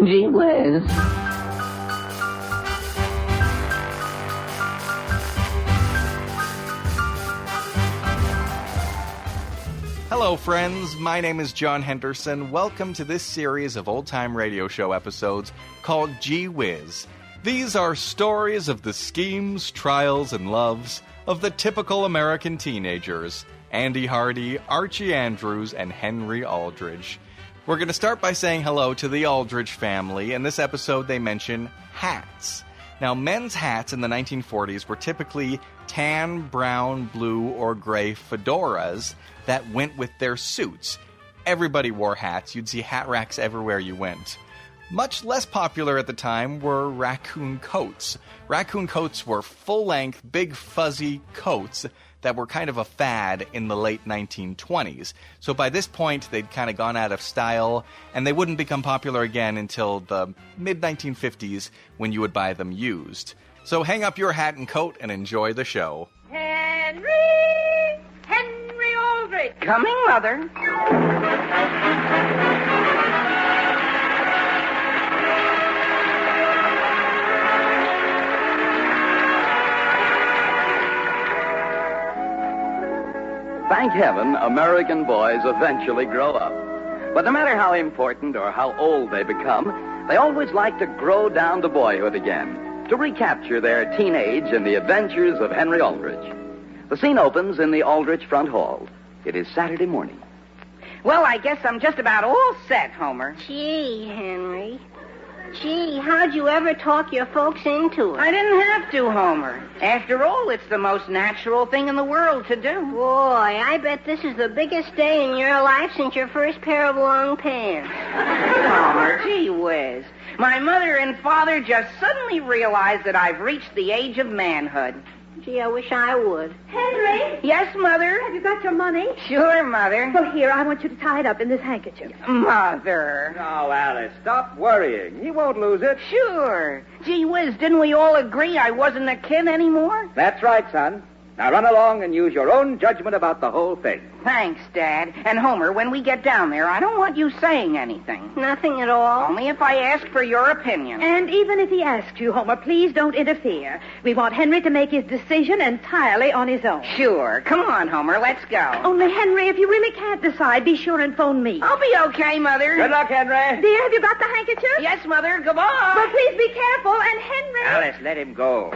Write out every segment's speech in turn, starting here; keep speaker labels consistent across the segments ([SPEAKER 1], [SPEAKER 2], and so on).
[SPEAKER 1] Gee whiz.
[SPEAKER 2] Hello, friends. My name is John Henderson. Welcome to this series of old-time radio show episodes called Gee Whiz. These are stories of the schemes, trials, and loves of the typical American teenagers, Andy Hardy, Archie Andrews, and Henry Aldrich. We're going to start by saying hello to the Aldrich family. In this episode, they mention hats. Now, men's hats in the 1940s were typically tan, brown, blue, or gray fedoras that went with their suits. Everybody wore hats. You'd see hat racks everywhere you went. Much less popular at the time were raccoon coats. Raccoon coats were full-length, big, fuzzy coats that were kind of a fad in the late 1920s. So by this point, they'd kind of gone out of style, and they wouldn't become popular again until the mid-1950s when you would buy them used. So hang up your hat and coat and enjoy the show.
[SPEAKER 3] Henry Aldrich.
[SPEAKER 1] Coming, Mother.
[SPEAKER 4] Thank heaven, American boys eventually grow up. But no matter how important or how old they become, they always like to grow down to boyhood again, to recapture their teenage in the adventures of Henry Aldrich. The scene opens in the Aldrich front hall. It is Saturday morning.
[SPEAKER 1] Well, I guess I'm just about all set, Homer.
[SPEAKER 3] Gee, Henry. Gee, how'd you ever talk your folks into it?
[SPEAKER 1] I didn't have to, Homer. After all, it's the most natural thing in the world to do.
[SPEAKER 3] Boy, I bet this is the biggest day in your life since your first pair of long pants.
[SPEAKER 1] Homer, gee whiz. My mother and father just suddenly realized that I've reached the age of manhood.
[SPEAKER 3] Gee, I wish I would.
[SPEAKER 5] Henry?
[SPEAKER 1] Yes, Mother?
[SPEAKER 5] Have you got your money?
[SPEAKER 1] Sure, Mother.
[SPEAKER 5] Well, here, I want you to tie it up in this handkerchief.
[SPEAKER 1] Mother.
[SPEAKER 6] Now, Alice, stop worrying. He won't lose it.
[SPEAKER 1] Sure. Gee whiz, didn't we all agree I wasn't a kid anymore?
[SPEAKER 6] That's right, son. Now run along and use your own judgment about the whole thing.
[SPEAKER 1] Thanks, Dad. And Homer, when we get down there, I don't want you saying anything.
[SPEAKER 3] Nothing at all?
[SPEAKER 1] Only if I ask for your opinion.
[SPEAKER 5] And even if he asks you, Homer, please don't interfere. We want Henry to make his decision entirely on his own.
[SPEAKER 1] Sure. Come on, Homer, let's go.
[SPEAKER 5] Only, Henry, if you really can't decide, be sure and phone me.
[SPEAKER 1] I'll be okay, Mother.
[SPEAKER 6] Good luck, Henry.
[SPEAKER 5] Dear, have you got the handkerchief?
[SPEAKER 1] Yes, Mother. Goodbye.
[SPEAKER 5] Well, please be careful. And Henry...
[SPEAKER 6] Alice, let him go.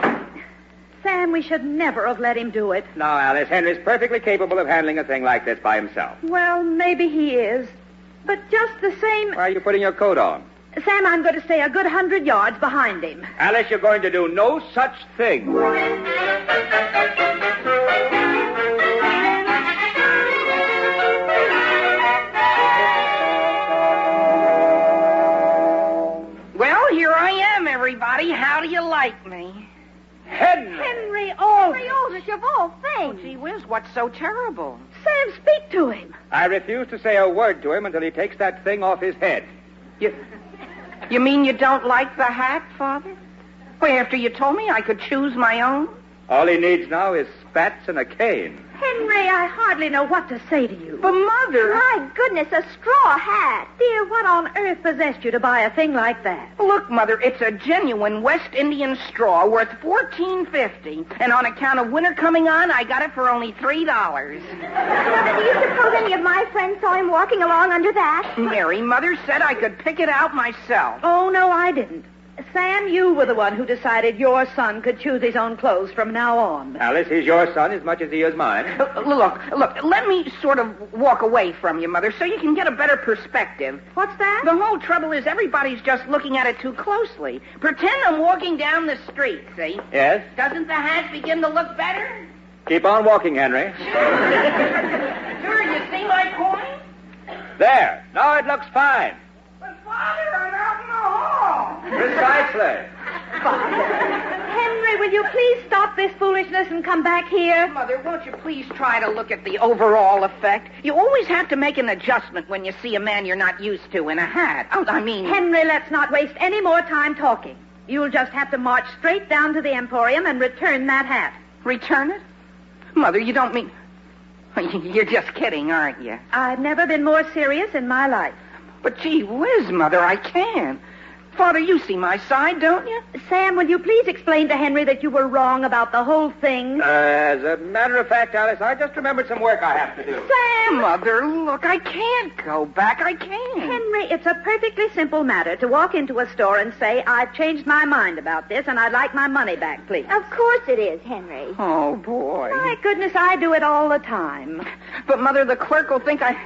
[SPEAKER 5] Sam, we should never have let him do it.
[SPEAKER 6] No, Alice, Henry's perfectly capable of handling a thing like this by himself.
[SPEAKER 5] Well, maybe he is. But just the same...
[SPEAKER 6] Why are you putting your coat on?
[SPEAKER 5] Sam, I'm going to stay a good 100 yards behind him.
[SPEAKER 6] Alice, you're going to do no such thing.
[SPEAKER 1] Well, here I am, everybody. How do you like me?
[SPEAKER 5] Henry Aldrich, of all
[SPEAKER 1] Oh,
[SPEAKER 5] things.
[SPEAKER 1] gee whiz, what's so terrible?
[SPEAKER 5] Sam, speak to him.
[SPEAKER 6] I refuse to say a word to him until he takes that thing off his head.
[SPEAKER 1] You mean you don't like the hat, Father? Why, after you told me I could choose my own?
[SPEAKER 6] All he needs now is spats and a cane.
[SPEAKER 5] Henry, I hardly know what to say to you.
[SPEAKER 1] But, Mother...
[SPEAKER 5] My goodness, a straw hat. Dear, what on earth possessed you to buy a thing like that?
[SPEAKER 1] Look, Mother, it's a genuine West Indian straw worth $14.50. And on account of winter coming on, I got it for only $3.
[SPEAKER 5] Do you suppose any of my friends saw him walking along under that?
[SPEAKER 1] Mary, Mother said I could pick it out myself.
[SPEAKER 5] Oh, no, I didn't. Sam, you were the one who decided your son could choose his own clothes from now on.
[SPEAKER 6] Alice, he's your son as much as he is mine.
[SPEAKER 1] Look, let me sort of walk away from you, Mother, so you can get a better perspective.
[SPEAKER 5] What's that?
[SPEAKER 1] The whole trouble is everybody's just looking at it too closely. Pretend I'm walking down the street, see?
[SPEAKER 6] Yes?
[SPEAKER 1] Doesn't the hat begin to look better?
[SPEAKER 6] Keep on walking, Henry.
[SPEAKER 1] Sure, you see my point?
[SPEAKER 6] There. Now it looks fine.
[SPEAKER 1] But, Father, I'm out in the hall.
[SPEAKER 6] Precisely.
[SPEAKER 5] Henry, will you please stop this foolishness and come back here?
[SPEAKER 1] Mother, won't you please try to look at the overall effect? You always have to make an adjustment when you see a man you're not used to in a hat. Oh, I mean...
[SPEAKER 5] Henry, let's not waste any more time talking. You'll just have to march straight down to the Emporium and return that hat.
[SPEAKER 1] Return it? Mother, you don't mean... You're just kidding, aren't you?
[SPEAKER 5] I've never been more serious in my life.
[SPEAKER 1] But gee whiz, Mother, I can't. Father, you see my side, don't you?
[SPEAKER 5] Sam, will you please explain to Henry that you were wrong about the whole thing?
[SPEAKER 6] As a matter of fact, Alice, I just remembered some work I have to do.
[SPEAKER 5] Sam!
[SPEAKER 1] Mother, look, I can't go back. I can't.
[SPEAKER 5] Henry, it's a perfectly simple matter to walk into a store and say, I've changed my mind about this and I'd like my money back, please.
[SPEAKER 3] Of course it is, Henry.
[SPEAKER 1] Oh, boy.
[SPEAKER 5] My goodness, I do it all the time.
[SPEAKER 1] But, Mother, the clerk will think that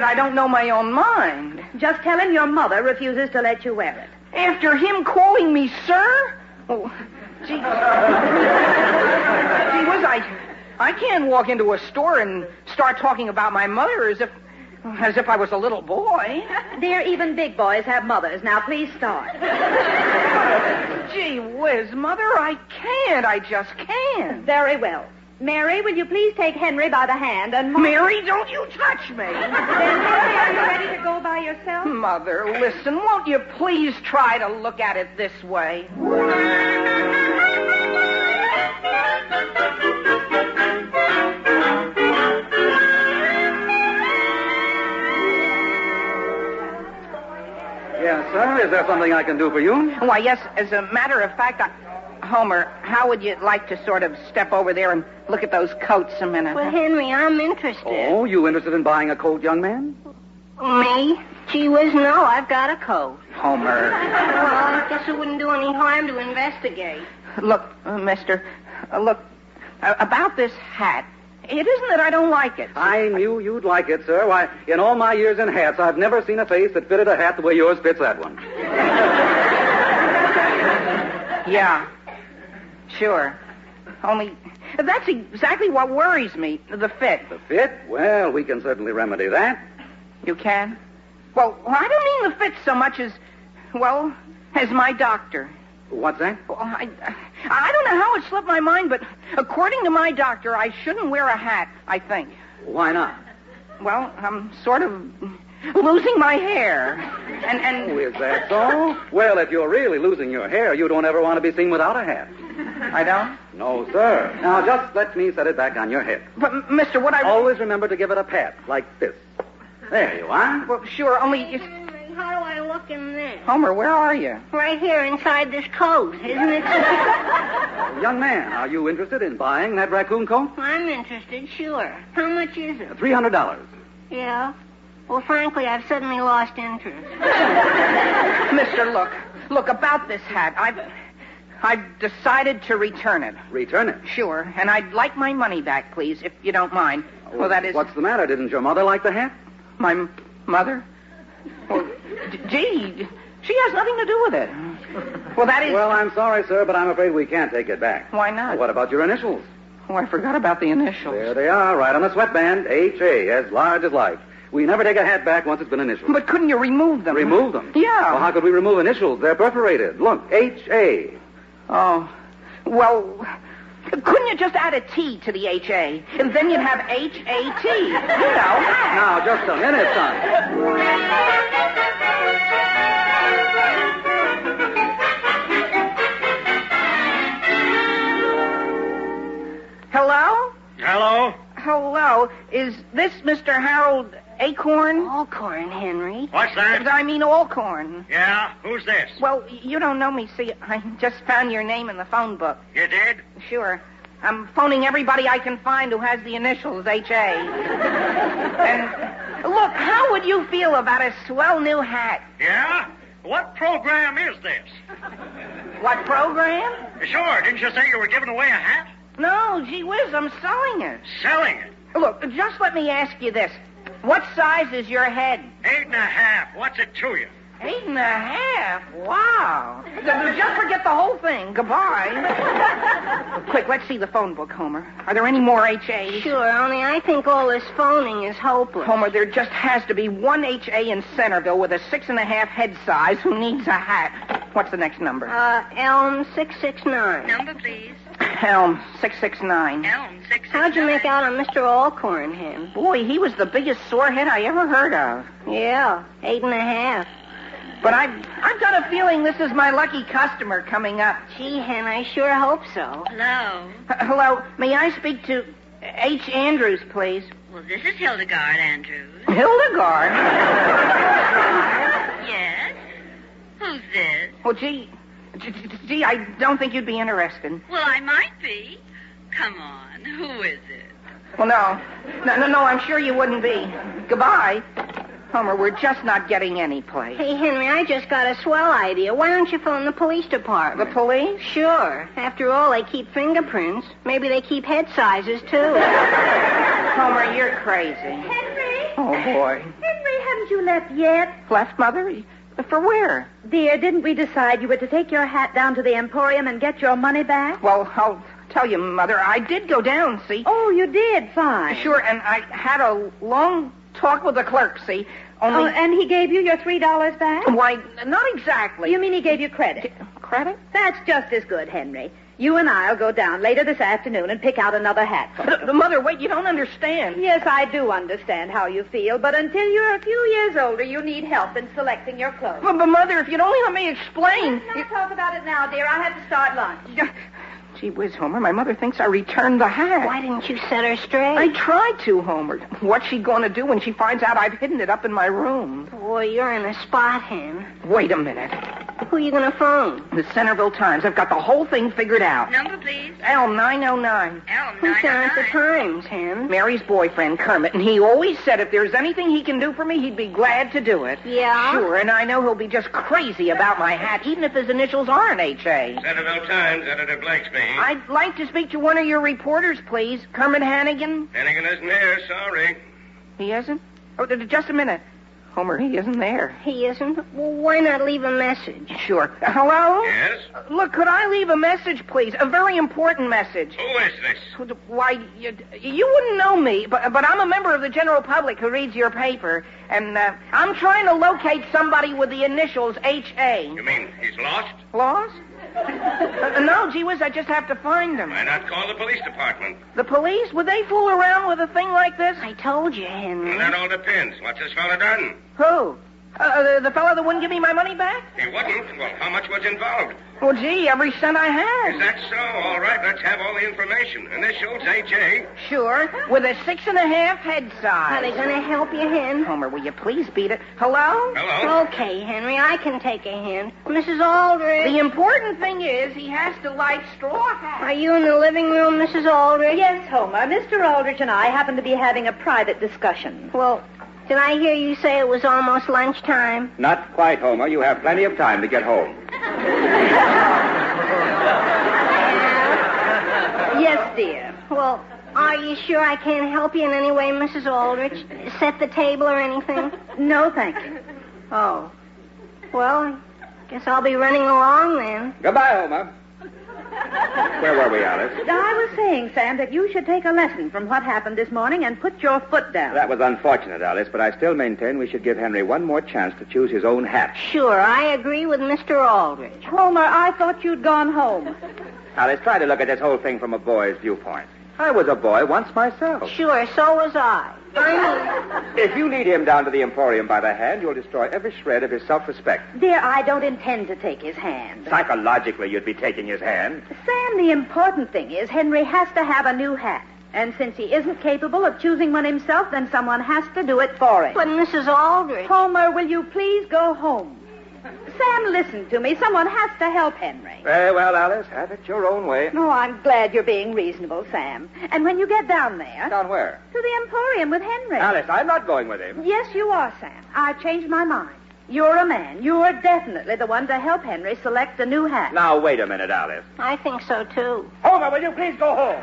[SPEAKER 1] I don't know my own mind.
[SPEAKER 5] Just tell him your mother refuses to let you wear it.
[SPEAKER 1] After him calling me sir? Oh, gee. Gee whiz, I can't walk into a store and start talking about my mother as if I was a little boy.
[SPEAKER 5] Dear, even big boys have mothers. Now, please start.
[SPEAKER 1] Gee whiz, Mother, I can't. I just can't.
[SPEAKER 5] Very well. Mary, will you please take Henry by the hand and...
[SPEAKER 1] Mary, don't you touch me.
[SPEAKER 5] Then, Henry, are you ready to go by yourself?
[SPEAKER 1] Mother, listen, won't you please try to look at it this way?
[SPEAKER 7] Yes, sir. Is there something I can do for you?
[SPEAKER 1] Why, yes, as a matter of fact, Homer, how would you like to sort of step over there and look at those coats a minute?
[SPEAKER 3] Well, Henry, I'm interested.
[SPEAKER 7] Oh, you interested in buying a coat, young man?
[SPEAKER 3] Me? Gee whiz, no, I've got a coat.
[SPEAKER 1] Homer.
[SPEAKER 3] Well, I guess it wouldn't do any harm to investigate.
[SPEAKER 1] Look, mister, about this hat. It isn't that I don't like it.
[SPEAKER 7] I knew you'd like it, sir. Why, in all my years in hats, I've never seen a face that fitted a hat the way yours fits that one.
[SPEAKER 1] Yeah, sure. Only, that's exactly what worries me, the fit.
[SPEAKER 7] The fit? Well, we can certainly remedy that.
[SPEAKER 1] You can? Well, I don't mean the fit so much as my doctor.
[SPEAKER 7] What's that?
[SPEAKER 1] Well, I don't know how it slipped my mind, but according to my doctor, I shouldn't wear a hat, I think.
[SPEAKER 7] Why not?
[SPEAKER 1] Well, I'm sort of losing my hair. And
[SPEAKER 7] Oh, is that so? Well, if you're really losing your hair, you don't ever want to be seen without a hat.
[SPEAKER 1] I don't?
[SPEAKER 7] No, sir. Now, just let me set it back on your head.
[SPEAKER 1] But, mister, what I...
[SPEAKER 7] Always remember to give it a pat, like this. There you are.
[SPEAKER 1] Well, sure, only...
[SPEAKER 3] How do I look in this?
[SPEAKER 1] Homer, where are you?
[SPEAKER 3] Right here inside this coat, isn't it?
[SPEAKER 7] Young man, are you interested in buying that raccoon coat?
[SPEAKER 3] I'm interested, sure. How much is it?
[SPEAKER 7] $300.
[SPEAKER 3] Yeah? Well, frankly, I've suddenly lost interest.
[SPEAKER 1] Mister, look, about this hat, I've decided to return it.
[SPEAKER 7] Return it?
[SPEAKER 1] Sure, and I'd like my money back, please, if you don't mind. Well, that is...
[SPEAKER 7] What's the matter? Didn't your mother like the hat?
[SPEAKER 1] My mother? Well, gee, she has nothing to do with it. Well, that is...
[SPEAKER 7] Well, I'm sorry, sir, but I'm afraid we can't take it back.
[SPEAKER 1] Why not?
[SPEAKER 7] What about your initials?
[SPEAKER 1] Oh, I forgot about the initials.
[SPEAKER 7] There they are, right on the sweatband. H.A., as large as life. We never take a hat back once it's been initialed.
[SPEAKER 1] But couldn't you remove them?
[SPEAKER 7] Remove them?
[SPEAKER 1] Yeah.
[SPEAKER 7] Well, how could we remove initials? They're perforated. Look, H.A.
[SPEAKER 1] Oh, well, couldn't you just add a T to the H.A.? And then you'd have H.A.T. You know.
[SPEAKER 7] Now, just a minute, son.
[SPEAKER 1] Hello?
[SPEAKER 8] Hello?
[SPEAKER 1] Hello. Is this Mr. Harold Acorn?
[SPEAKER 3] Alcorn, Henry.
[SPEAKER 8] What's that?
[SPEAKER 1] I mean Alcorn.
[SPEAKER 8] Yeah? Who's this?
[SPEAKER 1] Well, you don't know me. See, I just found your name in the phone book.
[SPEAKER 8] You did?
[SPEAKER 1] Sure. I'm phoning everybody I can find who has the initials H.A. And look, how would you feel about a swell new hat?
[SPEAKER 8] Yeah? What program is this?
[SPEAKER 1] What program?
[SPEAKER 8] Sure, didn't you say you were giving away a hat?
[SPEAKER 1] No, gee whiz, I'm selling it.
[SPEAKER 8] Selling it?
[SPEAKER 1] Look, just let me ask you this. What size is your head?
[SPEAKER 8] 8.5. What's it to you?
[SPEAKER 1] 8.5? Wow. Just forget the whole thing. Goodbye. Quick, let's see the phone book, Homer. Are there any more H.A.s?
[SPEAKER 3] Sure, only I think all this phoning is hopeless.
[SPEAKER 1] Homer, there just has to be one H.A. in Centerville with a 6.5 head size who needs a hat. What's the next number?
[SPEAKER 3] Elm 669.
[SPEAKER 5] Number, please.
[SPEAKER 1] Elm 669.
[SPEAKER 5] Elm 669.
[SPEAKER 3] How'd you make out on Mr. Alcorn, Hen?
[SPEAKER 1] Boy, he was the biggest sorehead I ever heard of.
[SPEAKER 3] Yeah, 8.5.
[SPEAKER 1] But I've got a feeling this is my lucky customer coming up.
[SPEAKER 3] Gee, Hen, I sure hope so.
[SPEAKER 5] Hello.
[SPEAKER 1] Hello, may I speak to H. Andrews, please?
[SPEAKER 5] Well, this is Hildegard Andrews.
[SPEAKER 1] Hildegard?
[SPEAKER 5] Yes? Who's this?
[SPEAKER 1] Well, gee, I don't think you'd be interested.
[SPEAKER 9] Well, I might be. Come on, who is it?
[SPEAKER 1] Well, no, I'm sure you wouldn't be. Goodbye. Homer, we're just not getting any place.
[SPEAKER 3] Hey, Henry, I just got a swell idea. Why don't you phone the police department?
[SPEAKER 1] The police?
[SPEAKER 3] Sure. After all, they keep fingerprints. Maybe they keep head sizes, too.
[SPEAKER 1] Homer, you're crazy.
[SPEAKER 5] Henry?
[SPEAKER 1] Oh, boy.
[SPEAKER 5] Henry, haven't you left yet?
[SPEAKER 1] Left, Mother? For where?
[SPEAKER 5] Dear, didn't we decide you were to take your hat down to the Emporium and get your money back?
[SPEAKER 1] Well, I'll tell you, Mother, I did go down, see?
[SPEAKER 5] Oh, you did? Fine.
[SPEAKER 1] Sure, and I had a long talk with the clerk, see? Only...
[SPEAKER 5] Oh, and he gave you your $3 back?
[SPEAKER 1] Why, not exactly.
[SPEAKER 5] You mean he gave you credit?
[SPEAKER 1] Credit?
[SPEAKER 5] That's just as good, Henry. You and I'll go down later this afternoon and pick out another hat for you.
[SPEAKER 1] Mother, wait, you don't understand.
[SPEAKER 5] Yes, I do understand how you feel, but until you're a few years older, you need help in selecting your clothes.
[SPEAKER 1] But Mother, if you'd only let me explain...
[SPEAKER 5] Let's not talk about it now, dear. I have to start lunch.
[SPEAKER 1] Gee whiz, Homer, my mother thinks I returned the hat.
[SPEAKER 3] Why didn't you set her straight?
[SPEAKER 1] I tried to, Homer. What's she going to do when she finds out I've hidden it up in my room?
[SPEAKER 3] Boy, you're in a spot, Hen.
[SPEAKER 1] Wait a minute.
[SPEAKER 3] Who are you going to phone?
[SPEAKER 1] The Centerville Times. I've got the whole thing figured out.
[SPEAKER 9] Number, please.
[SPEAKER 1] L909.
[SPEAKER 3] Who's down at the
[SPEAKER 9] L909.
[SPEAKER 3] Times, Hen?
[SPEAKER 1] Mary's boyfriend, Kermit, and he always said if there's anything he can do for me, he'd be glad to do it.
[SPEAKER 3] Yeah?
[SPEAKER 1] Sure, and I know he'll be just crazy about my hat, even if his initials aren't H.A.
[SPEAKER 8] Centerville Times, Editor Blake speaking.
[SPEAKER 1] I'd like to speak to one of your reporters, please. Kermit Hannigan?
[SPEAKER 8] Hannigan isn't here, sorry.
[SPEAKER 1] He isn't? Oh, just a minute. Homer, he isn't there.
[SPEAKER 3] He isn't? Well, why not leave a message?
[SPEAKER 1] Sure. Hello?
[SPEAKER 8] Yes?
[SPEAKER 1] Look, could I leave a message, please? A very important message.
[SPEAKER 8] Who is this?
[SPEAKER 1] Why, you wouldn't know me, but I'm a member of the general public who reads your paper, and I'm trying to locate somebody with the initials H.A.
[SPEAKER 8] You mean he's lost?
[SPEAKER 1] Lost? No, gee whiz, I just have to find him.
[SPEAKER 8] Why not call the police department?
[SPEAKER 1] The police? Would they fool around with a thing like this?
[SPEAKER 3] I told you, Henry.
[SPEAKER 8] Well, that all depends. What's this fella done?
[SPEAKER 1] Who? The fellow that wouldn't give me my money back?
[SPEAKER 8] He wouldn't. Well, how much was involved?
[SPEAKER 1] Well, gee, every cent I had.
[SPEAKER 8] Is that so? All right, let's have all the information. Initials, H.A.
[SPEAKER 1] Sure, with a 6.5 head size.
[SPEAKER 3] Are they going to help you, Hen?
[SPEAKER 1] Homer, will you please beat it? Hello?
[SPEAKER 8] Hello?
[SPEAKER 3] Okay, Henry, I can take a hint. Mrs. Aldrich.
[SPEAKER 1] The important thing is he has to like straw hats.
[SPEAKER 3] Are you in the living room, Mrs. Aldrich?
[SPEAKER 5] Yes, Homer. Mr. Aldrich and I happen to be having a private discussion.
[SPEAKER 3] Well, did I hear you say it was almost lunchtime?
[SPEAKER 6] Not quite, Homer. You have plenty of time to get home.
[SPEAKER 5] Yes, dear.
[SPEAKER 3] Well, are you sure I can't help you in any way, Mrs. Aldrich? Set the table or anything?
[SPEAKER 5] No, thank you.
[SPEAKER 3] Oh. Well, I guess I'll be running along then.
[SPEAKER 6] Goodbye, Homer. Where were we, Alice?
[SPEAKER 5] I was saying, Sam, that you should take a lesson from what happened this morning and put your foot down.
[SPEAKER 6] That was unfortunate, Alice, but I still maintain we should give Henry one more chance to choose his own hat.
[SPEAKER 3] Sure, I agree with Mr. Aldrich.
[SPEAKER 5] Homer, I thought you'd gone home.
[SPEAKER 6] Alice, try to look at this whole thing from a boy's viewpoint. I was a boy once myself.
[SPEAKER 3] Sure, so was I.
[SPEAKER 6] If you lead him down to the Emporium by the hand, you'll destroy every shred of his self-respect.
[SPEAKER 5] Dear, I don't intend to take his hand.
[SPEAKER 6] Psychologically, you'd be taking his hand.
[SPEAKER 5] Sam, the important thing is Henry has to have a new hat. And since he isn't capable of choosing one himself, then someone has to do it for him.
[SPEAKER 3] But Mrs. Aldrich...
[SPEAKER 5] Homer, will you please go home? Sam, listen to me. Someone has to help Henry.
[SPEAKER 6] Very well, Alice. Have it your own way.
[SPEAKER 5] Oh, I'm glad you're being reasonable, Sam. And when you get down there...
[SPEAKER 6] Down where?
[SPEAKER 5] To the Emporium with Henry.
[SPEAKER 6] Alice, I'm not going with him.
[SPEAKER 5] Yes, you are, Sam. I've changed my mind. You're a man. You're definitely the one to help Henry select a new hat.
[SPEAKER 6] Now, wait a minute, Alice.
[SPEAKER 3] I think so, too.
[SPEAKER 6] Homer, will you please go home?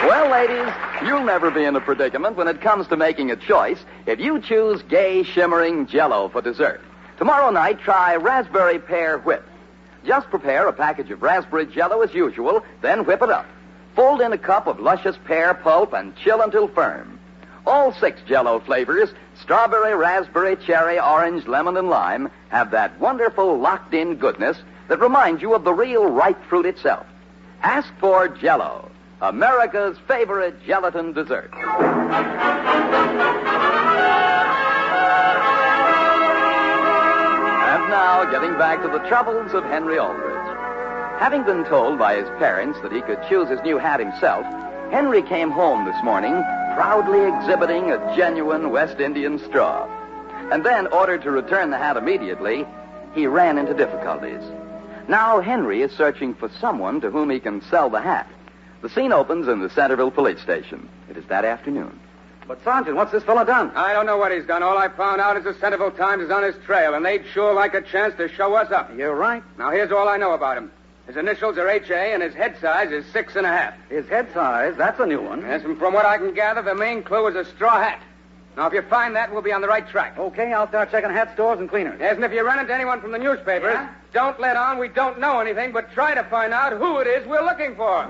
[SPEAKER 4] Well, ladies, you'll never be in a predicament when it comes to making a choice if you choose gay, shimmering Jell-O for dessert. Tomorrow night, try Raspberry Pear Whip. Just prepare a package of raspberry Jell-O as usual, then whip it up. Fold in a cup of luscious pear pulp and chill until firm. All 6 Jell-O flavors, strawberry, raspberry, cherry, orange, lemon, and lime, have that wonderful locked-in goodness that reminds you of the real ripe fruit itself. Ask for Jell-O, America's favorite gelatin dessert. And now, getting back to the troubles of Henry Aldrich. Having been told by his parents that he could choose his new hat himself, Henry came home this morning proudly exhibiting a genuine West Indian straw. And then, ordered to return the hat immediately, he ran into difficulties. Now Henry is searching for someone to whom he can sell the hat. The scene opens in the Centerville police station. It is that afternoon.
[SPEAKER 7] But, Sergeant, what's this fellow done?
[SPEAKER 6] I don't know what he's done. All I found out is the Centerville Times is on his trail, and they'd sure like a chance to show us up.
[SPEAKER 7] You're right.
[SPEAKER 6] Now, here's all I know about him. His initials are H.A., and his head size is 6.5.
[SPEAKER 7] His head size, that's a new one.
[SPEAKER 6] Yes, and from what I can gather, the main clue is a straw hat. Now, if you find that, we'll be on the right track.
[SPEAKER 7] Okay, I'll start checking hat stores and cleaners.
[SPEAKER 6] Yes, and if you run into anyone from the newspapers, don't let on we don't know anything, but try to find out who it is we're looking for.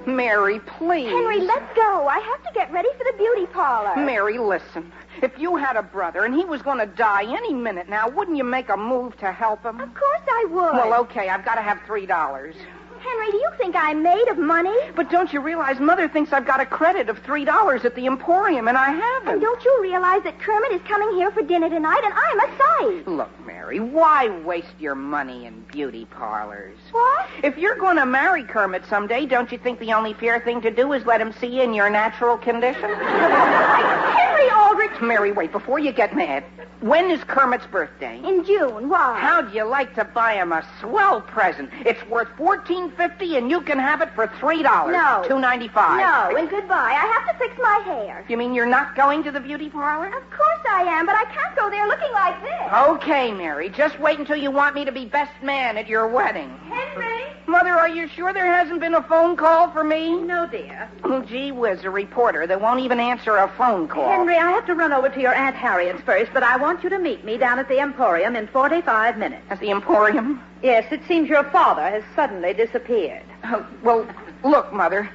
[SPEAKER 1] Mary, please.
[SPEAKER 10] Henry, let's go. I have to get ready for the beauty parlor.
[SPEAKER 1] Mary, listen. If you had a brother and he was going to die any minute now, wouldn't you make a move to help him?
[SPEAKER 10] Of course I would.
[SPEAKER 1] Well, okay, I've got to have $3.
[SPEAKER 10] Henry, do you think I'm made of money?
[SPEAKER 1] But don't you realize Mother thinks I've got a credit of $3 at the Emporium, and I haven't.
[SPEAKER 10] And don't you realize that Kermit is coming here for dinner tonight, and I'm a sight?
[SPEAKER 1] Look, Mary, why waste your money in beauty parlors?
[SPEAKER 10] What?
[SPEAKER 1] If you're going to marry Kermit someday, don't you think the only fair thing to do is let him see you in your natural condition?
[SPEAKER 10] Henry Aldrich!
[SPEAKER 1] Mary, wait, before you get mad. When is Kermit's birthday?
[SPEAKER 10] In June. Why?
[SPEAKER 1] How'd you like to buy him a swell present? It's worth $14.50, and you can have it for $3.
[SPEAKER 10] No.
[SPEAKER 1] $2.95.
[SPEAKER 10] No, and goodbye. I have to fix my hair.
[SPEAKER 1] You mean you're not going to the beauty parlor?
[SPEAKER 10] Of course I am, but I can't go there looking like this.
[SPEAKER 1] Okay, Mary. Just wait until you want me to be best man at your wedding.
[SPEAKER 10] Henry?
[SPEAKER 1] Mother, are you sure there hasn't been a phone call for me?
[SPEAKER 5] No, dear.
[SPEAKER 1] Oh, gee whiz, a reporter that won't even answer a phone call.
[SPEAKER 5] Henry, I have to run over to your Aunt Harriet's first, but I want you to meet me down at the Emporium in 45 minutes.
[SPEAKER 1] At the Emporium?
[SPEAKER 5] Yes, it seems your father has suddenly disappeared.
[SPEAKER 1] Well, look, Mother,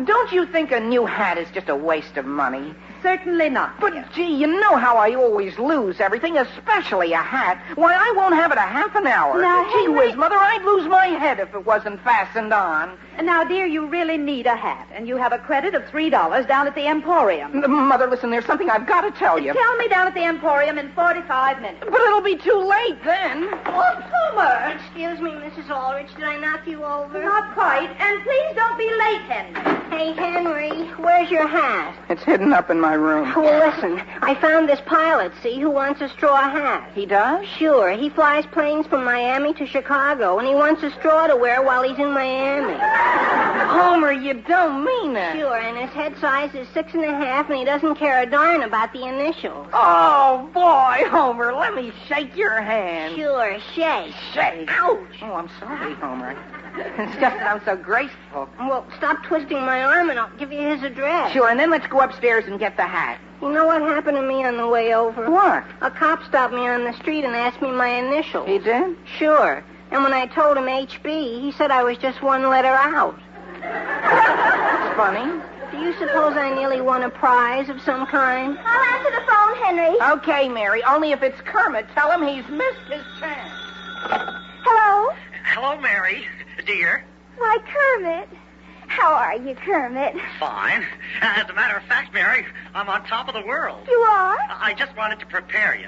[SPEAKER 1] don't you think a new hat is just a waste of money?
[SPEAKER 5] Certainly not.
[SPEAKER 1] But, gee, you know how I always lose everything, especially a hat. Why, I won't have it a half an hour.
[SPEAKER 5] Now,
[SPEAKER 1] Gee
[SPEAKER 5] Henry...
[SPEAKER 1] whiz, Mother, I'd lose my head if it wasn't fastened on.
[SPEAKER 5] Now, dear, you really need a hat, and you have a credit of $3 down at the Emporium.
[SPEAKER 1] Mother, listen, there's something I've got to tell you.
[SPEAKER 5] Tell me down at the Emporium in 45 minutes.
[SPEAKER 1] But it'll be too late then.
[SPEAKER 5] Oh, Homer!
[SPEAKER 3] Excuse me, Mrs. Aldrich. Did I knock you over?
[SPEAKER 5] Not quite. And please don't be late, Henry.
[SPEAKER 3] Hey, Henry, where's your hat?
[SPEAKER 1] It's hidden up in my room.
[SPEAKER 3] Well, listen, I found this pilot, see, who wants a straw hat.
[SPEAKER 1] He does?
[SPEAKER 3] Sure. He flies planes from Miami to Chicago, and he wants a straw to wear while he's in Miami.
[SPEAKER 1] Homer, you don't mean it.
[SPEAKER 3] Sure, and his head size is 6.5, and he doesn't care a darn about the initials.
[SPEAKER 1] Oh, boy, Homer, let me shake your hand.
[SPEAKER 3] Sure, shake.
[SPEAKER 1] Shake.
[SPEAKER 3] Ouch.
[SPEAKER 1] Oh, I'm sorry, Homer. It's just that I'm so graceful.
[SPEAKER 3] Well, stop twisting my arm, and I'll give you his address.
[SPEAKER 1] Sure, and then let's go upstairs and get the hat.
[SPEAKER 3] You know what happened to me on the way over?
[SPEAKER 1] What?
[SPEAKER 3] A cop stopped me on the street and asked me my initials.
[SPEAKER 1] He did?
[SPEAKER 3] Sure. And when I told him HB, he said I was just one letter out.
[SPEAKER 1] That's funny.
[SPEAKER 3] Do you suppose I nearly won a prize of some kind?
[SPEAKER 10] I'll answer the phone, Henry.
[SPEAKER 1] Okay, Mary, only if it's Kermit, tell him he's missed his chance.
[SPEAKER 10] Hello?
[SPEAKER 11] Hello, Mary, dear.
[SPEAKER 10] Why, Kermit. How are you, Kermit?
[SPEAKER 11] Fine. As a matter of fact, Mary, I'm on top of the world.
[SPEAKER 10] You are?
[SPEAKER 11] I just wanted to prepare you.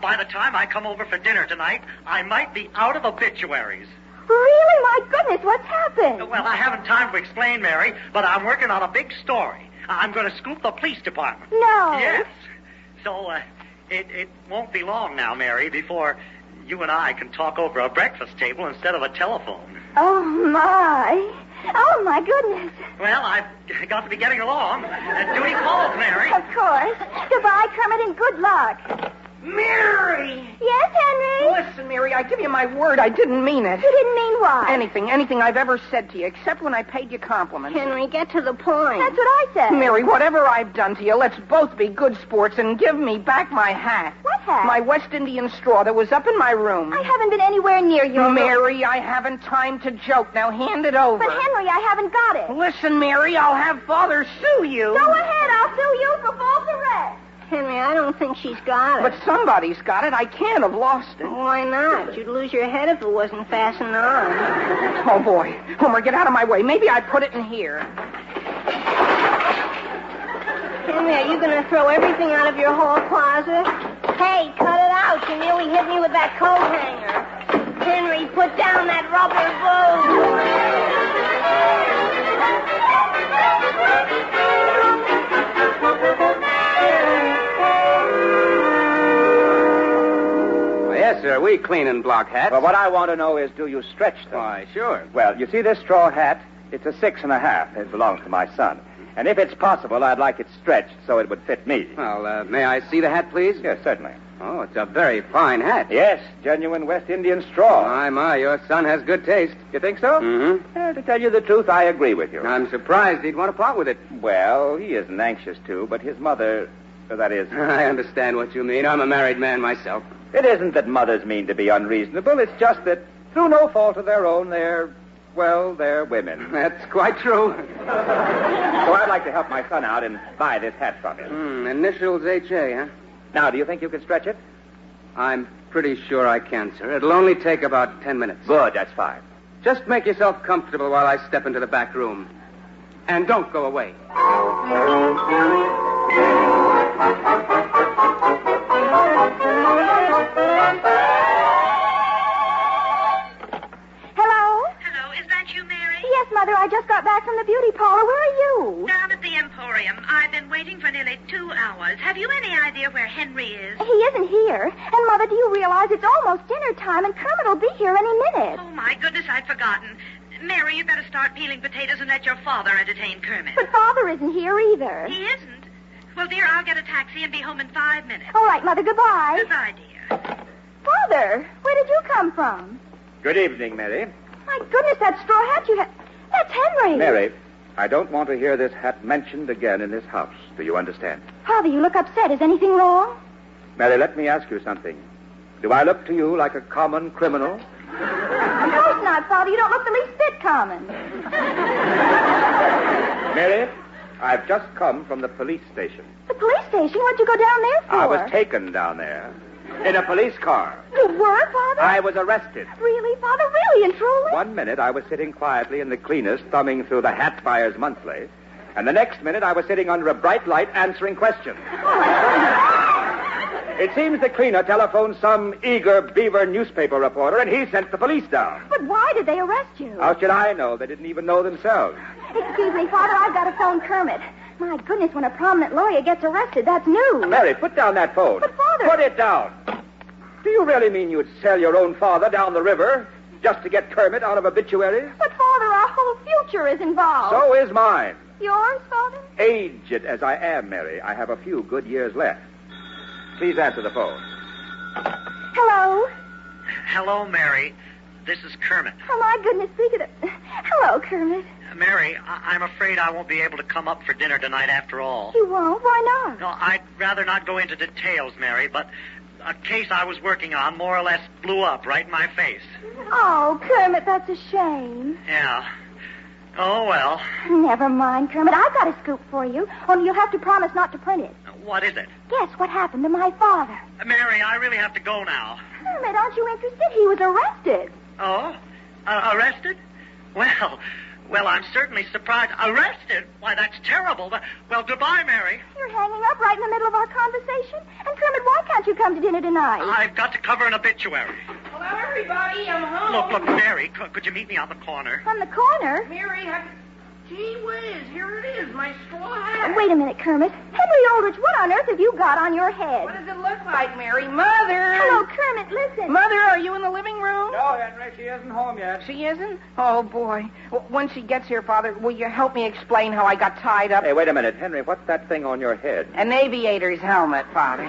[SPEAKER 11] By the time I come over for dinner tonight, I might be out of obituaries.
[SPEAKER 10] Really? My goodness, what's happened?
[SPEAKER 11] Well, I haven't time to explain, Mary, but I'm working on a big story. I'm going to scoop the police department.
[SPEAKER 10] No.
[SPEAKER 11] Yes. So, it won't be long now, Mary, before you and I can talk over a breakfast table instead of a telephone.
[SPEAKER 10] Oh, my. Oh, my goodness.
[SPEAKER 11] Well, I've got to be getting along. Duty calls, Mary.
[SPEAKER 10] Of course. Goodbye, Kermit, and good luck.
[SPEAKER 1] Mary!
[SPEAKER 10] Yes, Henry?
[SPEAKER 1] Listen, Mary, I give you my word, I didn't mean it.
[SPEAKER 10] You didn't mean what?
[SPEAKER 1] Anything I've ever said to you, except when I paid you compliments.
[SPEAKER 3] Henry, get to the point.
[SPEAKER 10] That's what I said.
[SPEAKER 1] Mary, whatever I've done to you, let's both be good sports and give me back my hat.
[SPEAKER 10] What hat?
[SPEAKER 1] My West Indian straw that was up in my room.
[SPEAKER 10] I haven't been anywhere near your room.
[SPEAKER 1] Mary, I haven't time to joke. Now hand it over.
[SPEAKER 10] But, Henry, I haven't got it.
[SPEAKER 1] Listen, Mary, I'll have Father sue you.
[SPEAKER 10] Go ahead. I'll sue you for false arrest.
[SPEAKER 3] Henry, I don't think she's got it.
[SPEAKER 1] But somebody's got it. I can't have lost it.
[SPEAKER 3] Why not? You'd lose your head if it wasn't fastened on.
[SPEAKER 1] Oh, boy. Homer, get out of my way. Maybe I put it in here.
[SPEAKER 3] Henry, are you going to throw everything out of your hall closet? Hey, cut it out. You nearly hit me with that coat hanger. Henry, put down that rubber
[SPEAKER 6] Well, yes, sir. We clean and block hats.
[SPEAKER 12] Well, what I want to know is, do you stretch them?
[SPEAKER 6] Why, sure.
[SPEAKER 12] Well, you see this straw hat? It's a 6.5. It belongs to my son. And if it's possible, I'd like it stretched so it would fit me.
[SPEAKER 6] Well, may I see the hat, please?
[SPEAKER 12] Yes, certainly.
[SPEAKER 6] Oh, it's a very fine hat.
[SPEAKER 12] Yes, genuine West Indian straw.
[SPEAKER 6] My, your son has good taste.
[SPEAKER 12] You think so?
[SPEAKER 6] Mm-hmm.
[SPEAKER 12] To tell you the truth, I agree with you.
[SPEAKER 6] I'm surprised he'd want to part with it.
[SPEAKER 12] Well, he isn't anxious to, but his mother, that is...
[SPEAKER 6] I understand what you mean. I'm a married man myself.
[SPEAKER 12] It isn't that mothers mean to be unreasonable. It's just that, through no fault of their own, they're women.
[SPEAKER 6] That's quite true.
[SPEAKER 12] So I'd like to help my son out and buy this hat from him.
[SPEAKER 6] Initials H.A., huh?
[SPEAKER 12] Now, do you think you can stretch it?
[SPEAKER 6] I'm pretty sure I can, sir. It'll only take about 10 minutes.
[SPEAKER 12] Good, that's fine.
[SPEAKER 6] Just make yourself comfortable while I step into the back room. And don't go away.
[SPEAKER 10] Yes, Mother, I just got back from the beauty parlor. Where are you?
[SPEAKER 9] Down at the Emporium. I've been waiting for nearly 2 hours. Have you any idea where Henry is?
[SPEAKER 10] He isn't here. And, Mother, do you realize it's almost dinner time and Kermit will be here any minute?
[SPEAKER 9] Oh, my goodness, I'd forgotten. Mary, you better start peeling potatoes and let your father entertain Kermit.
[SPEAKER 10] But Father isn't here either.
[SPEAKER 9] He isn't? Well, dear, I'll get a taxi and be home in 5 minutes.
[SPEAKER 10] All right, Mother, goodbye.
[SPEAKER 9] Goodbye, dear.
[SPEAKER 10] Father, where did you come from?
[SPEAKER 12] Good evening, Mary.
[SPEAKER 10] My goodness, that straw hat you had... That's Henry.
[SPEAKER 12] Mary, I don't want to hear this hat mentioned again in this house. Do you understand?
[SPEAKER 10] Father, you look upset. Is anything wrong?
[SPEAKER 12] Mary, let me ask you something. Do I look to you like a common criminal?
[SPEAKER 10] Of course not, Father. You don't look the least bit common.
[SPEAKER 12] Mary, I've just come from the police station.
[SPEAKER 10] The police station? What'd you go down there for?
[SPEAKER 12] I was taken down there in a police car.
[SPEAKER 10] You were, Father?
[SPEAKER 12] I was arrested.
[SPEAKER 10] Really, Father? Really and truly?
[SPEAKER 12] 1 minute I was sitting quietly in the cleaners thumbing through the Hat Buyers Monthly, and the next minute I was sitting under a bright light answering questions. It seems the cleaner telephoned some eager beaver newspaper reporter, and he sent the police down.
[SPEAKER 10] But why did they arrest you?
[SPEAKER 12] How should I know? They didn't even know themselves.
[SPEAKER 10] Excuse me, Father, I've got to phone Kermit. My goodness, when a prominent lawyer gets arrested, that's news.
[SPEAKER 12] Mary, put down that phone.
[SPEAKER 10] But, Father...
[SPEAKER 12] Put it down. Do you really mean you'd sell your own father down the river just to get Kermit out of obituaries?
[SPEAKER 10] But, Father, our whole future is involved.
[SPEAKER 12] So is mine.
[SPEAKER 10] Yours, Father?
[SPEAKER 12] Aged as I am, Mary, I have a few good years left. Please answer the phone.
[SPEAKER 10] Hello?
[SPEAKER 11] Hello, Mary. This is Kermit.
[SPEAKER 10] Oh, my goodness, speak of it. Hello, Kermit.
[SPEAKER 11] Mary, I'm afraid I won't be able to come up for dinner tonight after all.
[SPEAKER 10] You won't? Why not?
[SPEAKER 11] No, I'd rather not go into details, Mary, but a case I was working on more or less blew up right in my face.
[SPEAKER 10] Oh, Kermit, that's a shame.
[SPEAKER 11] Yeah. Oh, well.
[SPEAKER 10] Never mind, Kermit. I've got a scoop for you, only you'll have to promise not to print it.
[SPEAKER 11] What is it?
[SPEAKER 10] Guess what happened to my father.
[SPEAKER 11] Mary, I really have to go now.
[SPEAKER 10] Kermit, aren't you interested? He was arrested.
[SPEAKER 11] Oh? Arrested? Well, I'm certainly surprised. Arrested? Why, that's terrible. Well, goodbye, Mary.
[SPEAKER 10] You're hanging up right in the middle of our conversation? And, Kermit, why can't you come to dinner tonight?
[SPEAKER 11] I've got to cover an obituary.
[SPEAKER 1] Hello, everybody. I'm home.
[SPEAKER 11] Look, Mary, could you meet me on the corner?
[SPEAKER 10] On the corner?
[SPEAKER 1] Mary, gee whiz, here it is, my straw hat.
[SPEAKER 10] Wait a minute, Kermit. Henry Aldrich, what on earth have you got on your head?
[SPEAKER 1] What does it look like, Mary? Mother!
[SPEAKER 10] Hello, Kermit, listen.
[SPEAKER 1] Mother, are you in the living room?
[SPEAKER 12] No, Henry, she isn't home yet.
[SPEAKER 1] She isn't? Oh, boy. When she gets here, Father, will you help me explain how I got tied up?
[SPEAKER 12] Hey, wait a minute. Henry, what's that thing on your head?
[SPEAKER 1] An aviator's helmet, Father.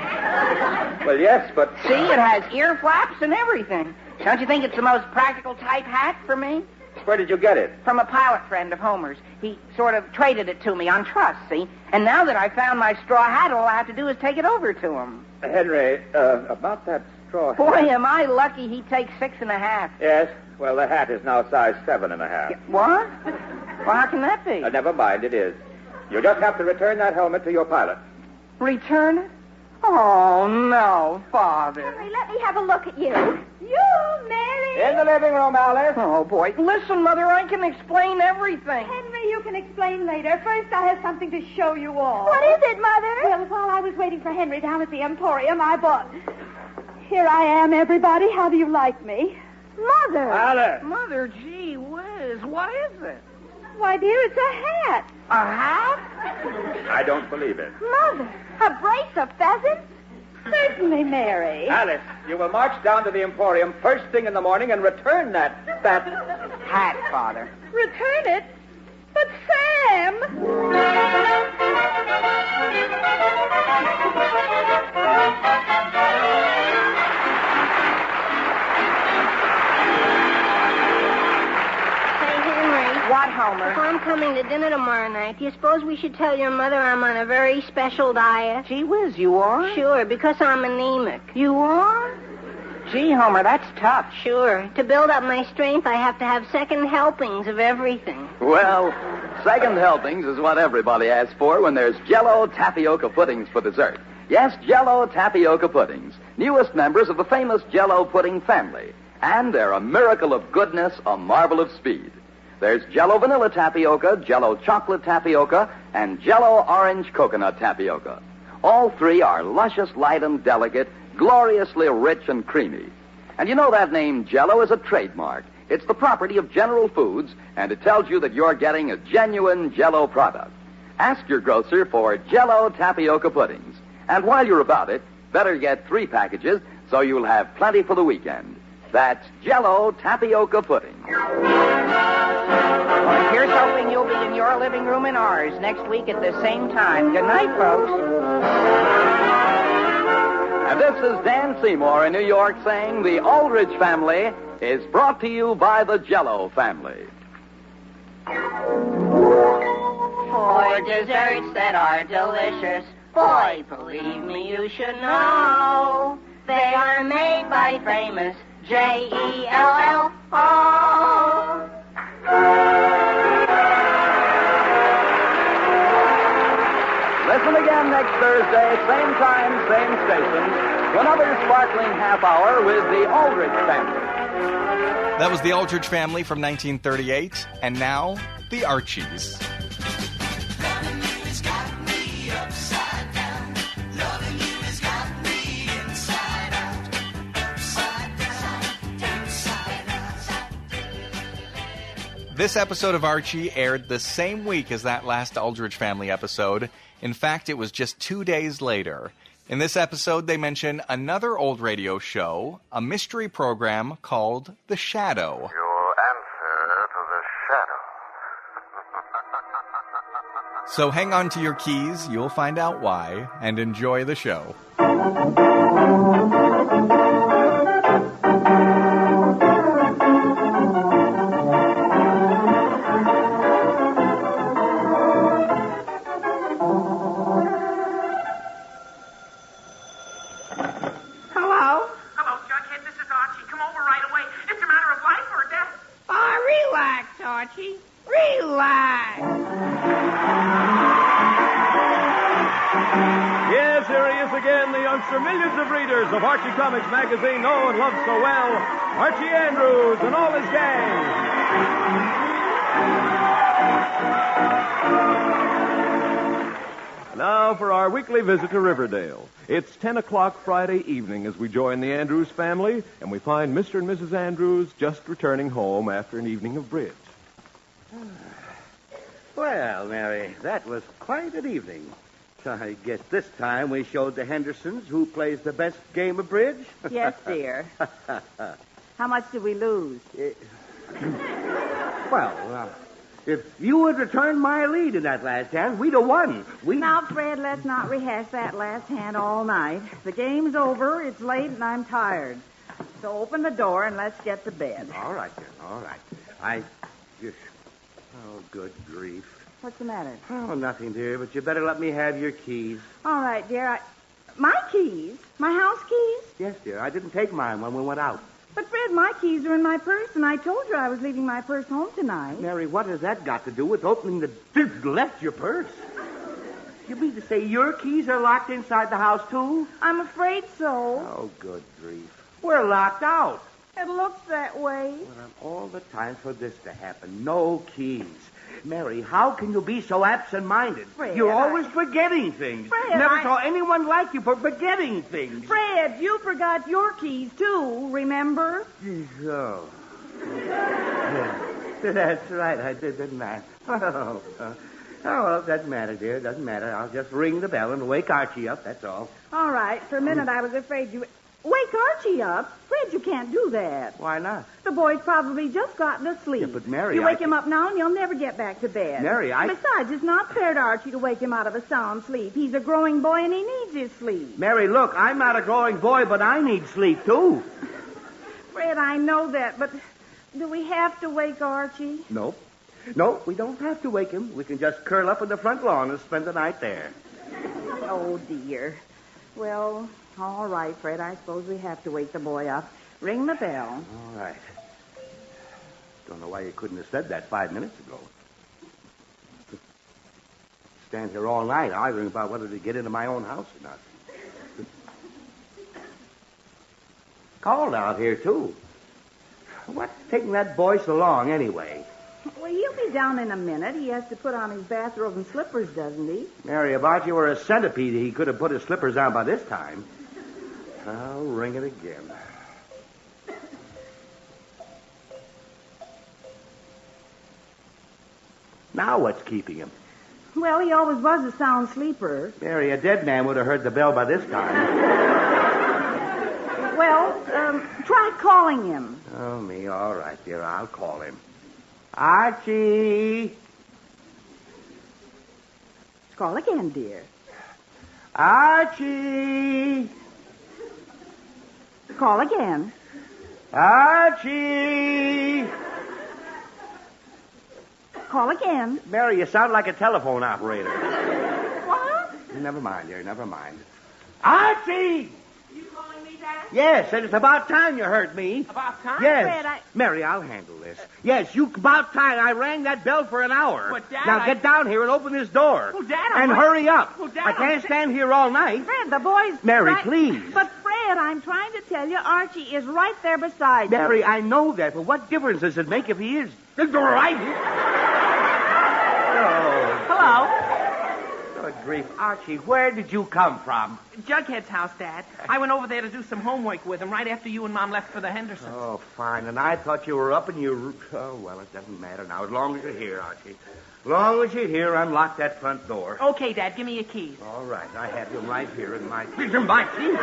[SPEAKER 12] Well, yes, but...
[SPEAKER 1] See, it has ear flaps and everything. Don't you think it's the most practical type hat for me?
[SPEAKER 12] Where did you get it?
[SPEAKER 1] From a pilot friend of Homer's. He sort of traded it to me on trust, see? And now that I found my straw hat, all I have to do is take it over to him.
[SPEAKER 12] Henry, about that straw hat...
[SPEAKER 1] Boy, am I lucky he takes 6.5.
[SPEAKER 12] Yes, well, the hat is now size 7.5.
[SPEAKER 1] What? Well, how can that be?
[SPEAKER 12] Never mind, it is. You just have to return that helmet to your pilot.
[SPEAKER 1] Return it? Oh, no, Father.
[SPEAKER 10] Henry, let me have a look at you.
[SPEAKER 5] You, Mary.
[SPEAKER 12] In the living room, Alice.
[SPEAKER 1] Oh, boy. Listen, Mother, I can explain everything.
[SPEAKER 5] Henry, you can explain later. First, I have something to show you all.
[SPEAKER 10] What is it, Mother?
[SPEAKER 5] Well, while I was waiting for Henry down at the Emporium, I bought... Here I am, everybody. How do you like me?
[SPEAKER 10] Mother.
[SPEAKER 12] Alice.
[SPEAKER 1] Mother, gee whiz, what is it?
[SPEAKER 5] Why, dear, it's a hat.
[SPEAKER 1] A hat?
[SPEAKER 12] I don't believe it.
[SPEAKER 10] Mother, a brace of pheasants?
[SPEAKER 5] Certainly, Mary.
[SPEAKER 12] Alice, you will march down to the Emporium first thing in the morning and return that...
[SPEAKER 1] Hat, Father.
[SPEAKER 5] Return it? But, Sam...
[SPEAKER 1] What, Homer?
[SPEAKER 3] If I'm coming to dinner tomorrow night, do you suppose we should tell your mother I'm on a very special diet?
[SPEAKER 1] Gee whiz, you are?
[SPEAKER 3] Sure, because I'm anemic.
[SPEAKER 1] You are? Gee, Homer, that's tough.
[SPEAKER 3] Sure. To build up my strength, I have to have second helpings of everything.
[SPEAKER 4] Well, second helpings is what everybody asks for when there's Jell-O tapioca puddings for dessert. Yes, Jell-O tapioca puddings, newest members of the famous Jell-O pudding family. And they're a miracle of goodness, a marvel of speed. There's Jell-O vanilla tapioca, Jell-O chocolate tapioca, and Jell-O orange coconut tapioca. All three are luscious, light, and delicate, gloriously rich and creamy. And you know that name Jell-O is a trademark. It's the property of General Foods, and it tells you that you're getting a genuine Jell-O product. Ask your grocer for Jell-O tapioca puddings. And while you're about it, better get 3 packages so you'll have plenty for the weekend. That's Jell-O tapioca pudding.
[SPEAKER 1] Well, here's hoping you'll be in your living room and ours next week at the same time. Good night, folks.
[SPEAKER 4] And this is Dan Seymour in New York saying the Aldrich family is brought to you by the Jell-O family.
[SPEAKER 1] For desserts that are delicious, boy, believe me, you should know. They are made by famous Jell-O.
[SPEAKER 4] Listen again next Thursday, same time, same station, to another sparkling half hour with the Aldrich family.
[SPEAKER 2] That was the Aldrich family from 1938, and now, the Archies. This episode of Archie aired the same week as that last Aldrich family episode. In fact, it was just 2 days later. In this episode, they mention another old radio show, a mystery program called The Shadow.
[SPEAKER 13] Your answer to the shadow.
[SPEAKER 2] So hang on to your keys, you'll find out why, and enjoy the show.
[SPEAKER 1] Archie. Relax.
[SPEAKER 14] Yes, here he is again, the youngster millions of readers of Archie Comics magazine know and love so well, Archie Andrews and all his gang. Now for our weekly visit to Riverdale. It's 10 o'clock Friday evening as we join the Andrews family, and we find Mr. and Mrs. Andrews just returning home after an evening of bridge.
[SPEAKER 15] Well, Mary, that was quite an evening. I guess this time we showed the Hendersons who plays the best game of bridge.
[SPEAKER 5] Yes, dear. How much did we lose?
[SPEAKER 15] If you had returned my lead in that last hand, we'd have won.
[SPEAKER 5] Now, Fred, let's not rehash that last hand all night. The game's over, it's late, and I'm tired. So open the door and let's get to bed.
[SPEAKER 15] All right, then, all right. Oh, good grief.
[SPEAKER 5] What's the matter?
[SPEAKER 15] Oh, nothing, dear, but you better let me have your keys.
[SPEAKER 5] All right, dear. My keys? My house keys?
[SPEAKER 15] Yes, dear. I didn't take mine when we went out.
[SPEAKER 5] But, Fred, my keys are in my purse, and I told you I was leaving my purse home tonight.
[SPEAKER 15] Mary, what has that got to do with opening the... left your purse? You mean to say your keys are locked inside the house, too?
[SPEAKER 5] I'm afraid so.
[SPEAKER 15] Oh, good grief. We're locked out.
[SPEAKER 5] It looks that way.
[SPEAKER 15] Well, all the time for this to happen. No keys. Mary, how can you be so absent-minded?
[SPEAKER 5] Fred,
[SPEAKER 15] You're always forgetting things.
[SPEAKER 5] Fred,
[SPEAKER 15] Never saw anyone like you for forgetting things.
[SPEAKER 5] Fred, you forgot your keys, too, remember?
[SPEAKER 15] Oh. That's right, I did, didn't I? Oh, well, it doesn't matter, dear. It doesn't matter. I'll just ring the bell and wake Archie up, that's all.
[SPEAKER 5] All right. For a minute, I was afraid you... Wake Archie up? Fred, you can't do that.
[SPEAKER 15] Why not?
[SPEAKER 5] The boy's probably just gotten asleep.
[SPEAKER 15] Yeah, but Mary,
[SPEAKER 5] You wake him up now and you'll never get back to bed.
[SPEAKER 15] Mary,
[SPEAKER 5] Besides, it's not fair to Archie to wake him out of a sound sleep. He's a growing boy and he needs his sleep.
[SPEAKER 15] Mary, look, I'm not a growing boy, but I need sleep, too.
[SPEAKER 5] Fred, I know that, but do we have to wake Archie?
[SPEAKER 15] Nope. No, we don't have to wake him. We can just curl up on the front lawn and spend the night there.
[SPEAKER 5] Oh, dear. Well, all right, Fred. I suppose we have to wake the boy up. Ring the bell.
[SPEAKER 15] All right. Don't know why you couldn't have said that 5 minutes ago. Stand here all night arguing about whether to get into my own house or not. Cold out here, too. What's taking that boy so long, anyway?
[SPEAKER 5] Well, he'll be down in a minute. He has to put on his bathrobe and slippers, doesn't he?
[SPEAKER 15] Mary, if Archie were a centipede, he could have put his slippers on by this time. I'll ring it again. Now what's keeping him?
[SPEAKER 5] Well, he always was a sound sleeper.
[SPEAKER 15] Mary, a dead man would have heard the bell by this time.
[SPEAKER 5] Well, try calling him.
[SPEAKER 15] Oh, me. All right, dear. I'll call him. Archie!
[SPEAKER 5] Call again, dear.
[SPEAKER 15] Archie!
[SPEAKER 5] Call again.
[SPEAKER 15] Archie!
[SPEAKER 5] Call again.
[SPEAKER 15] Mary, you sound like a telephone operator.
[SPEAKER 5] What?
[SPEAKER 15] Never mind, dear. Never mind. Archie!
[SPEAKER 16] You calling me, Dad?
[SPEAKER 15] Yes, and it's about time you heard me.
[SPEAKER 16] About time?
[SPEAKER 15] Yes.
[SPEAKER 5] Fred,
[SPEAKER 15] Mary, I'll handle this. Yes, about time. I rang that bell for an hour.
[SPEAKER 16] But, Dad,
[SPEAKER 15] now get down here and open this door.
[SPEAKER 16] Well, Dad,
[SPEAKER 15] and hurry up.
[SPEAKER 16] Well, Dad,
[SPEAKER 15] I can't stand here all night.
[SPEAKER 5] Fred, the boy's...
[SPEAKER 15] Mary, please.
[SPEAKER 5] But, Fred, I'm trying to tell you, Archie is right there beside you.
[SPEAKER 15] Mary, I know that, but what difference does it make if he is right here?
[SPEAKER 16] Hello.
[SPEAKER 15] Good grief. Archie, where did you come from?
[SPEAKER 16] Jughead's house, Dad. I went over there to do some homework with him right after you and Mom left for the Hendersons.
[SPEAKER 15] Oh, fine. And I thought you were up and you... Oh, well, it doesn't matter now. As long as you're here, Archie. As long as you're here, unlock that front door.
[SPEAKER 16] Okay, Dad. Give me your keys.
[SPEAKER 15] All right. I have them right here in my... keys?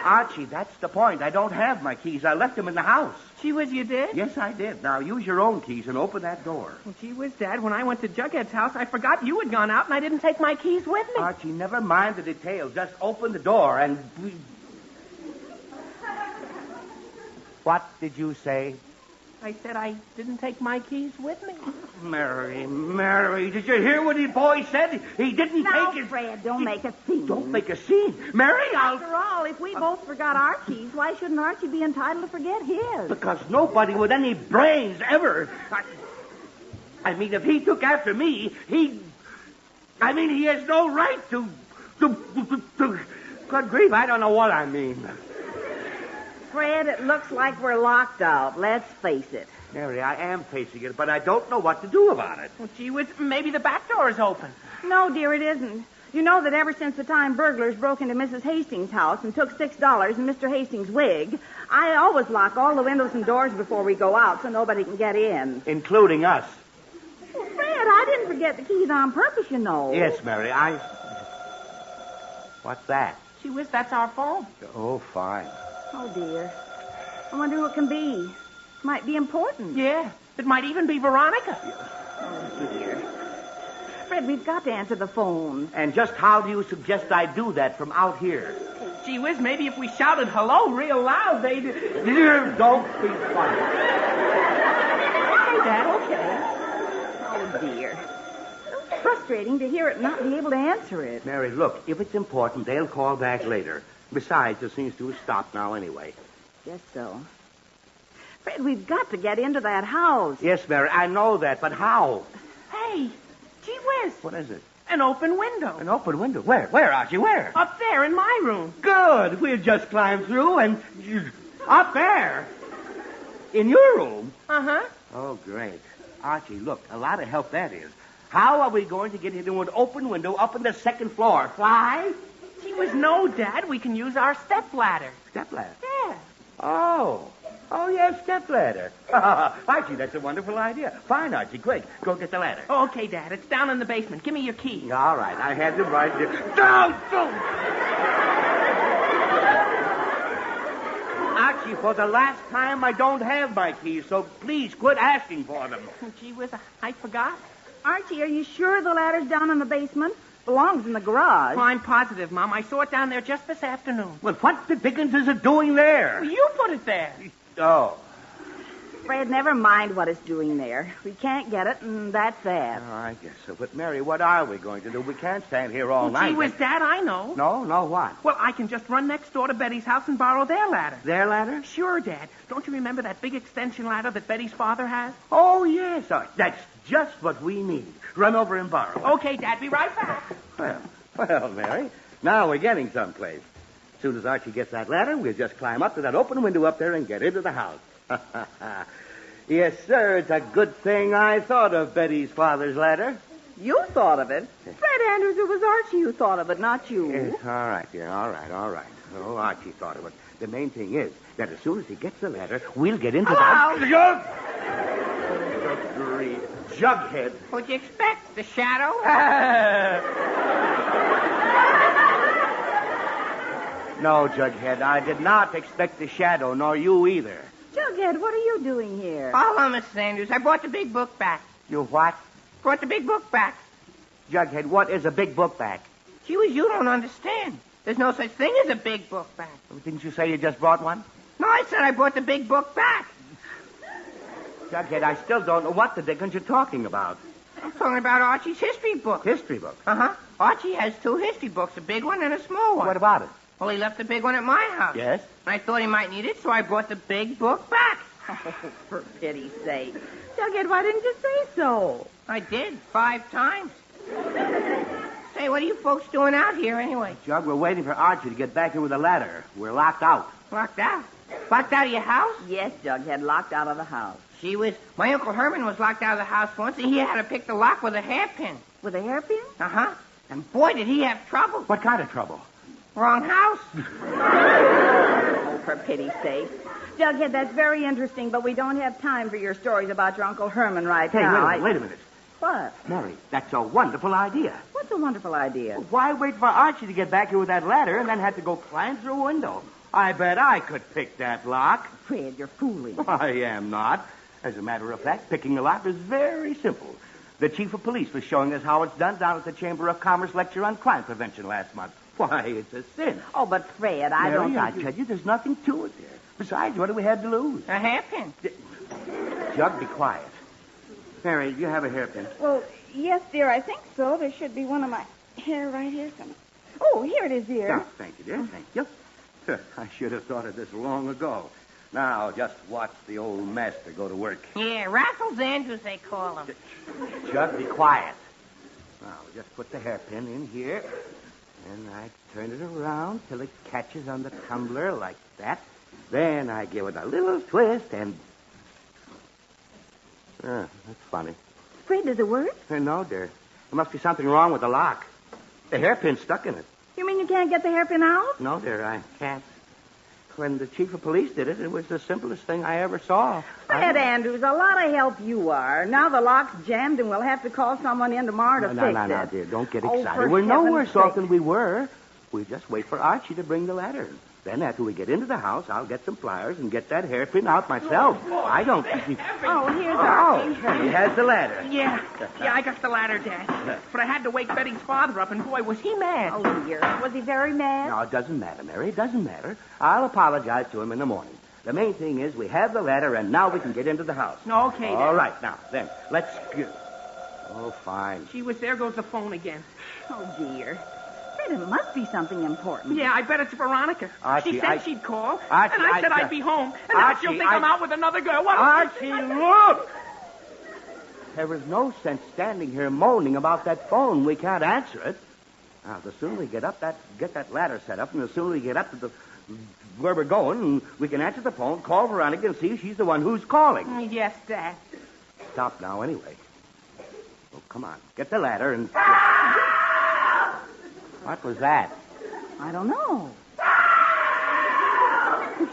[SPEAKER 15] Archie, that's the point. I don't have my keys. I left them in the house.
[SPEAKER 16] Gee whiz, you did?
[SPEAKER 15] Yes, I did. Now, use your own keys and open that door.
[SPEAKER 16] Well, gee whiz, Dad, when I went to Jughead's house, I forgot you had gone out and I didn't take my keys with me.
[SPEAKER 15] Archie, never mind the details. Just open the door and... What did you say?
[SPEAKER 16] I said I didn't take my keys with me.
[SPEAKER 15] Mary, did you hear what the boy said? He didn't take his...
[SPEAKER 5] Fred, don't make a scene.
[SPEAKER 15] Don't make a scene. Mary,
[SPEAKER 5] After all, if we both forgot our keys, why shouldn't Archie be entitled to forget his?
[SPEAKER 15] Because nobody with any brains ever... I mean, if he took after me, he has no right to... Good grief, I don't know what I mean.
[SPEAKER 5] Fred, it looks like we're locked out. Let's face it.
[SPEAKER 15] Mary, I am facing it, but I don't know what to do about it.
[SPEAKER 16] Well, gee whiz, maybe the back door is open.
[SPEAKER 5] No, dear, it isn't. You know that ever since the time burglars broke into Mrs. Hastings' house and took $6 and Mr. Hastings' wig, I always lock all the windows and doors before we go out so nobody can get in.
[SPEAKER 15] Including us.
[SPEAKER 5] Well, Fred, I didn't forget the keys on purpose, you know.
[SPEAKER 15] Yes, Mary, What's that?
[SPEAKER 16] Gee whiz, that's our phone.
[SPEAKER 15] Oh, fine.
[SPEAKER 5] Oh, dear. I wonder who it can be. Might be important.
[SPEAKER 16] Yeah. It might even be Veronica.
[SPEAKER 5] Oh, dear. Fred, we've got to answer the phone.
[SPEAKER 15] And just how do you suggest I do that from out here?
[SPEAKER 16] Gee whiz, maybe if we shouted hello real loud, they'd...
[SPEAKER 15] Dear, don't be funny.
[SPEAKER 5] Okay, Dad, okay. Oh, dear. It's frustrating to hear it and not be able to answer it.
[SPEAKER 15] Mary, look, if it's important, they'll call back later. Besides, it seems to have stopped now anyway.
[SPEAKER 5] Guess so. Fred, we've got to get into that house.
[SPEAKER 15] Yes, Mary, I know that, but how?
[SPEAKER 16] Hey, gee whiz.
[SPEAKER 15] What is it?
[SPEAKER 16] An open window.
[SPEAKER 15] An open window? Where? Where, Archie? Where?
[SPEAKER 16] Up there in my room.
[SPEAKER 15] Good. We'll just climb through and... Up there? In your room?
[SPEAKER 16] Uh-huh.
[SPEAKER 15] Oh, great. Archie, look, a lot of help that is. How are we going to get into an open window up on the second floor? Fly?
[SPEAKER 16] Gee whiz, no, Dad. We can use our step ladder.
[SPEAKER 15] Step ladder?
[SPEAKER 16] Yeah.
[SPEAKER 15] Oh, yeah, step ladder. Archie, that's a wonderful idea. Fine, Archie, quick. Go get the ladder.
[SPEAKER 16] Okay, Dad. It's down in the basement. Give me your key.
[SPEAKER 15] All right, I had them right there. Don't! Archie, for the last time, I don't have my keys, so please quit asking for them.
[SPEAKER 16] Gee whiz, I forgot.
[SPEAKER 5] Archie, are you sure the ladder's down in the basement? Belongs in the garage.
[SPEAKER 16] Oh, I'm positive, Mom. I saw it down there just this afternoon.
[SPEAKER 15] Well, what the dickens is it doing there?
[SPEAKER 16] Well, you put it there.
[SPEAKER 15] Oh.
[SPEAKER 5] Fred, never mind what it's doing there. We can't get it, and that's that.
[SPEAKER 15] Oh, I guess so. But, Mary, what are we going to do? We can't stand here all night.
[SPEAKER 16] Gee whiz, Dad, I know.
[SPEAKER 15] No, what?
[SPEAKER 16] Well, I can just run next door to Betty's house and borrow their ladder.
[SPEAKER 15] Their ladder?
[SPEAKER 16] Sure, Dad. Don't you remember that big extension ladder that Betty's father has?
[SPEAKER 15] Oh, yes. That's just what we need. Run over and borrow it.
[SPEAKER 16] Okay, Dad. Be right back.
[SPEAKER 15] Well, Mary, now we're getting someplace. As soon as Archie gets that ladder, we'll just climb up to that open window up there and get into the house. Yes, sir, it's a good thing I thought of Betty's father's ladder.
[SPEAKER 5] You thought of it? Fred Andrews, it was Archie who thought of it, not you.
[SPEAKER 15] Yes, all right, dear, all right. Oh, Archie thought of it. The main thing is that as soon as he gets the ladder, we'll get into the... Jug! Good grief. Jughead.
[SPEAKER 1] What'd you expect? The shadow?
[SPEAKER 15] No, Jughead, I did not expect the shadow, nor you either.
[SPEAKER 5] Jughead, what are you doing here?
[SPEAKER 1] Hello, Mrs. Andrews. I brought the big book back.
[SPEAKER 15] You what?
[SPEAKER 1] Brought the big book back.
[SPEAKER 15] Jughead, what is a big book back?
[SPEAKER 1] Gee whiz, you don't understand. There's no such thing as a big book back.
[SPEAKER 15] Didn't you say you just brought one?
[SPEAKER 1] No, I said I brought the big book back.
[SPEAKER 15] Jughead, I still don't know what the dickens you're talking about.
[SPEAKER 1] I'm talking about Archie's history book.
[SPEAKER 15] History book?
[SPEAKER 1] Uh-huh. Archie has two history books, a big one and a small one.
[SPEAKER 15] What about it?
[SPEAKER 1] Well, he left the big one at my house.
[SPEAKER 15] Yes?
[SPEAKER 1] And I thought he might need it, so I brought the big book back.
[SPEAKER 5] Oh, for pity's sake. Jughead, why didn't you say so?
[SPEAKER 1] I did, 5 times. Say, what are you folks doing out here anyway?
[SPEAKER 15] Jug, we're waiting for Archie to get back here with a ladder. We're locked out.
[SPEAKER 1] Locked out? Locked out of your house?
[SPEAKER 5] Yes, Jughead, locked out of the house.
[SPEAKER 1] Gee whiz, my Uncle Herman was locked out of the house once, and he had to pick the lock with a hairpin.
[SPEAKER 5] With a hairpin?
[SPEAKER 1] Uh-huh. And boy, did he have trouble.
[SPEAKER 15] What kind of trouble?
[SPEAKER 1] Wrong house.
[SPEAKER 5] Oh, for pity's sake. Jughead, that's very interesting, but we don't have time for your stories about your Uncle Herman right now.
[SPEAKER 15] Hey, wait a minute.
[SPEAKER 5] What?
[SPEAKER 15] Mary, that's a wonderful idea.
[SPEAKER 5] What's a wonderful idea?
[SPEAKER 15] Why wait for Archie to get back here with that ladder and then have to go climb through a window? I bet I could pick that lock.
[SPEAKER 5] Fred, you're fooling.
[SPEAKER 15] I am not. As a matter of fact, picking the lock is very simple. The chief of police was showing us how it's done down at the Chamber of Commerce lecture on crime prevention last month. Why, it's a sin.
[SPEAKER 5] Oh, but Fred, I don't think
[SPEAKER 15] I tell you, there's nothing to it there. Besides, what do we have to lose?
[SPEAKER 1] A hairpin.
[SPEAKER 15] Jug, be quiet. Mary, do you have a hairpin?
[SPEAKER 5] Well, yes, dear, I think so. There should be one of my hair right here somewhere. Oh, here it is, dear.
[SPEAKER 15] Oh, thank you, dear. Thank you. I should have thought of this long ago. Now, just watch the old master go to work.
[SPEAKER 1] Yeah, Raffles Andrews, they call him.
[SPEAKER 15] Jug, be quiet. Now, just put the hairpin in here. And I turn it around till it catches on the tumbler like that. Then I give it a little twist and... that's funny.
[SPEAKER 5] Fred, does it work?
[SPEAKER 15] No, dear. There must be something wrong with the lock. The hairpin's stuck in it.
[SPEAKER 5] You mean you can't get the hairpin out?
[SPEAKER 15] No, dear, I can't. When the chief of police did it, it was the simplest thing I ever saw.
[SPEAKER 5] Fred Andrews, a lot of help you are. Now the lock's jammed and we'll have to call someone in tomorrow to fix it.
[SPEAKER 15] No, dear, don't get
[SPEAKER 5] Oh,
[SPEAKER 15] excited.
[SPEAKER 5] for
[SPEAKER 15] We're no
[SPEAKER 5] heaven's
[SPEAKER 15] worse off
[SPEAKER 5] sake.
[SPEAKER 15] than we were. We just wait for Archie to bring the ladder. Then after we get into the house, I'll get some pliers and get that hairpin out myself. I don't...
[SPEAKER 5] Oh, here's Archie.
[SPEAKER 15] He has the ladder.
[SPEAKER 16] Yeah, I got the ladder, Dad. But I had to wake Betty's father up, and boy, was he mad.
[SPEAKER 5] Oh, dear. Was he very mad?
[SPEAKER 15] No, it doesn't matter, Mary. It doesn't matter. I'll apologize to him in the morning. The main thing is we have the ladder, and now we can get into the house.
[SPEAKER 16] Okay, Dad.
[SPEAKER 15] All right, now, then, let's get... Oh, fine.
[SPEAKER 16] Gee whiz, there goes the phone again.
[SPEAKER 5] Oh, dear. Fred, it must be something important.
[SPEAKER 16] Yeah, I bet it's Veronica.
[SPEAKER 15] Archie,
[SPEAKER 16] she said she'd call,
[SPEAKER 15] Archie,
[SPEAKER 16] and I said I'd be home. And now she'll think I'm out with another girl. What
[SPEAKER 15] Archie, look! There is no sense standing here moaning about that phone. We can't answer it. Now, the sooner we get that ladder set up, and the sooner we get up to where we're going, we can answer the phone, call Veronica, and see if she's the one who's calling.
[SPEAKER 16] Yes, Dad.
[SPEAKER 15] Stop now, anyway. Oh, come on. Get the ladder and... What was that?
[SPEAKER 5] I don't know.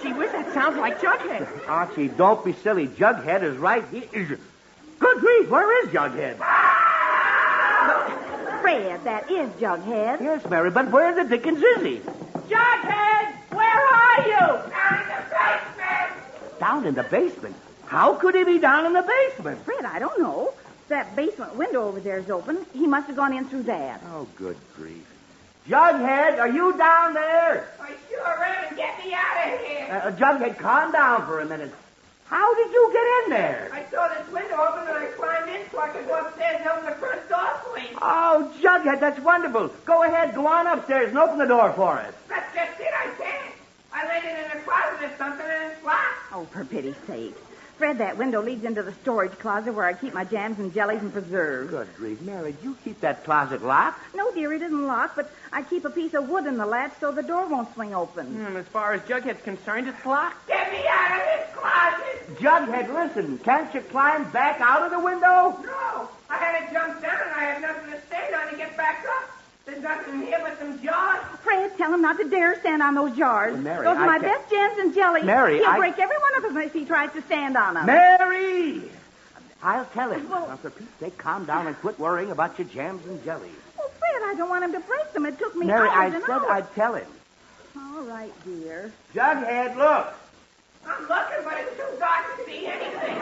[SPEAKER 16] Gee whiz, that sounds like Jughead.
[SPEAKER 15] Archie, don't be silly. Jughead is right here. Good grief, where is Jughead?
[SPEAKER 5] Fred, that is Jughead.
[SPEAKER 15] Yes, Mary, but where the dickens is he?
[SPEAKER 16] Jughead, where are you?
[SPEAKER 15] Down in the basement. How could he be down in the basement?
[SPEAKER 5] Fred, I don't know. That basement window over there is open. He must have gone in through that.
[SPEAKER 15] Oh, good grief. Jughead, are you down there?
[SPEAKER 1] I sure am. Get me out of here.
[SPEAKER 15] Jughead, calm down for a minute. How did you get in there?
[SPEAKER 1] I saw this window open and I climbed in so I could go upstairs and open the front door for you.
[SPEAKER 15] Oh, Jughead, that's wonderful. Go ahead, go on upstairs and open the door for us.
[SPEAKER 1] That's just it, I can't. I landed in a closet or something and it's locked.
[SPEAKER 5] Oh, for pity's sake. Fred, that window leads into the storage closet where I keep my jams and jellies and preserves.
[SPEAKER 15] Good grief, Mary, do you keep that closet locked?
[SPEAKER 5] No, dear, it isn't locked, but I keep a piece of wood in the latch so the door won't swing open.
[SPEAKER 16] As far as Jughead's concerned, it's locked.
[SPEAKER 1] Get me out of this closet.
[SPEAKER 15] Jughead, listen, can't you climb back out of the window?
[SPEAKER 1] No, I had to jump down and I have nothing to stand on to get back up. There's nothing in here but some jars.
[SPEAKER 5] Fred, tell him not to dare stand on those jars.
[SPEAKER 15] Well, Mary,
[SPEAKER 5] those are my
[SPEAKER 15] I can't-
[SPEAKER 5] best jams and jellies.
[SPEAKER 15] Mary,
[SPEAKER 5] He'll break every one of them if he tries to stand on them.
[SPEAKER 15] Mary! I'll tell him. Now, for Pete's sake, calm down and quit worrying about your jams and jellies.
[SPEAKER 5] Oh, Fred, I don't want him to break them. It took me
[SPEAKER 15] Mary, I
[SPEAKER 5] hours and
[SPEAKER 15] said
[SPEAKER 5] hours.
[SPEAKER 15] I'd tell him.
[SPEAKER 5] All right, dear.
[SPEAKER 15] Jughead, look.
[SPEAKER 1] I'm looking, but it's too dark to see anything.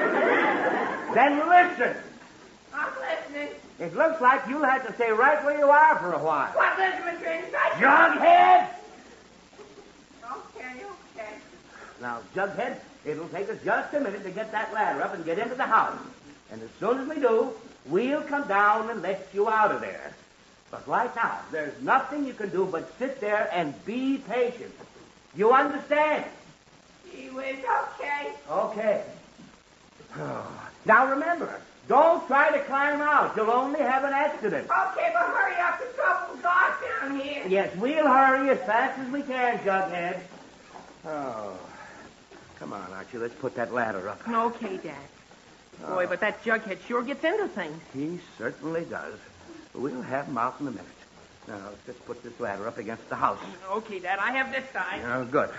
[SPEAKER 15] Then listen.
[SPEAKER 1] I'm listening.
[SPEAKER 15] It looks like you'll have to stay right where you are for a while.
[SPEAKER 1] What, listening to inside?
[SPEAKER 15] Jughead!
[SPEAKER 1] Okay.
[SPEAKER 15] Now, Jughead, it'll take us just a minute to get that ladder up and get into the house. And as soon as we do, we'll come down and let you out of there. But right now, there's nothing you can do but sit there and be patient. You understand?
[SPEAKER 1] Gee whiz, okay.
[SPEAKER 15] Okay. Now remember, don't try to climb out. You'll only have an accident.
[SPEAKER 1] Okay, but hurry up. The trouble's dark down here.
[SPEAKER 15] Yes, we'll hurry as fast as we can, Jughead. Oh. Come on, Archie, let's put that ladder up.
[SPEAKER 16] Okay, Dad. Boy, but that Jughead sure gets into things.
[SPEAKER 15] He certainly does. We'll have him out in a minute. Now, let's just put this ladder up against the house.
[SPEAKER 16] Okay, Dad, I have this side.
[SPEAKER 15] Oh, good.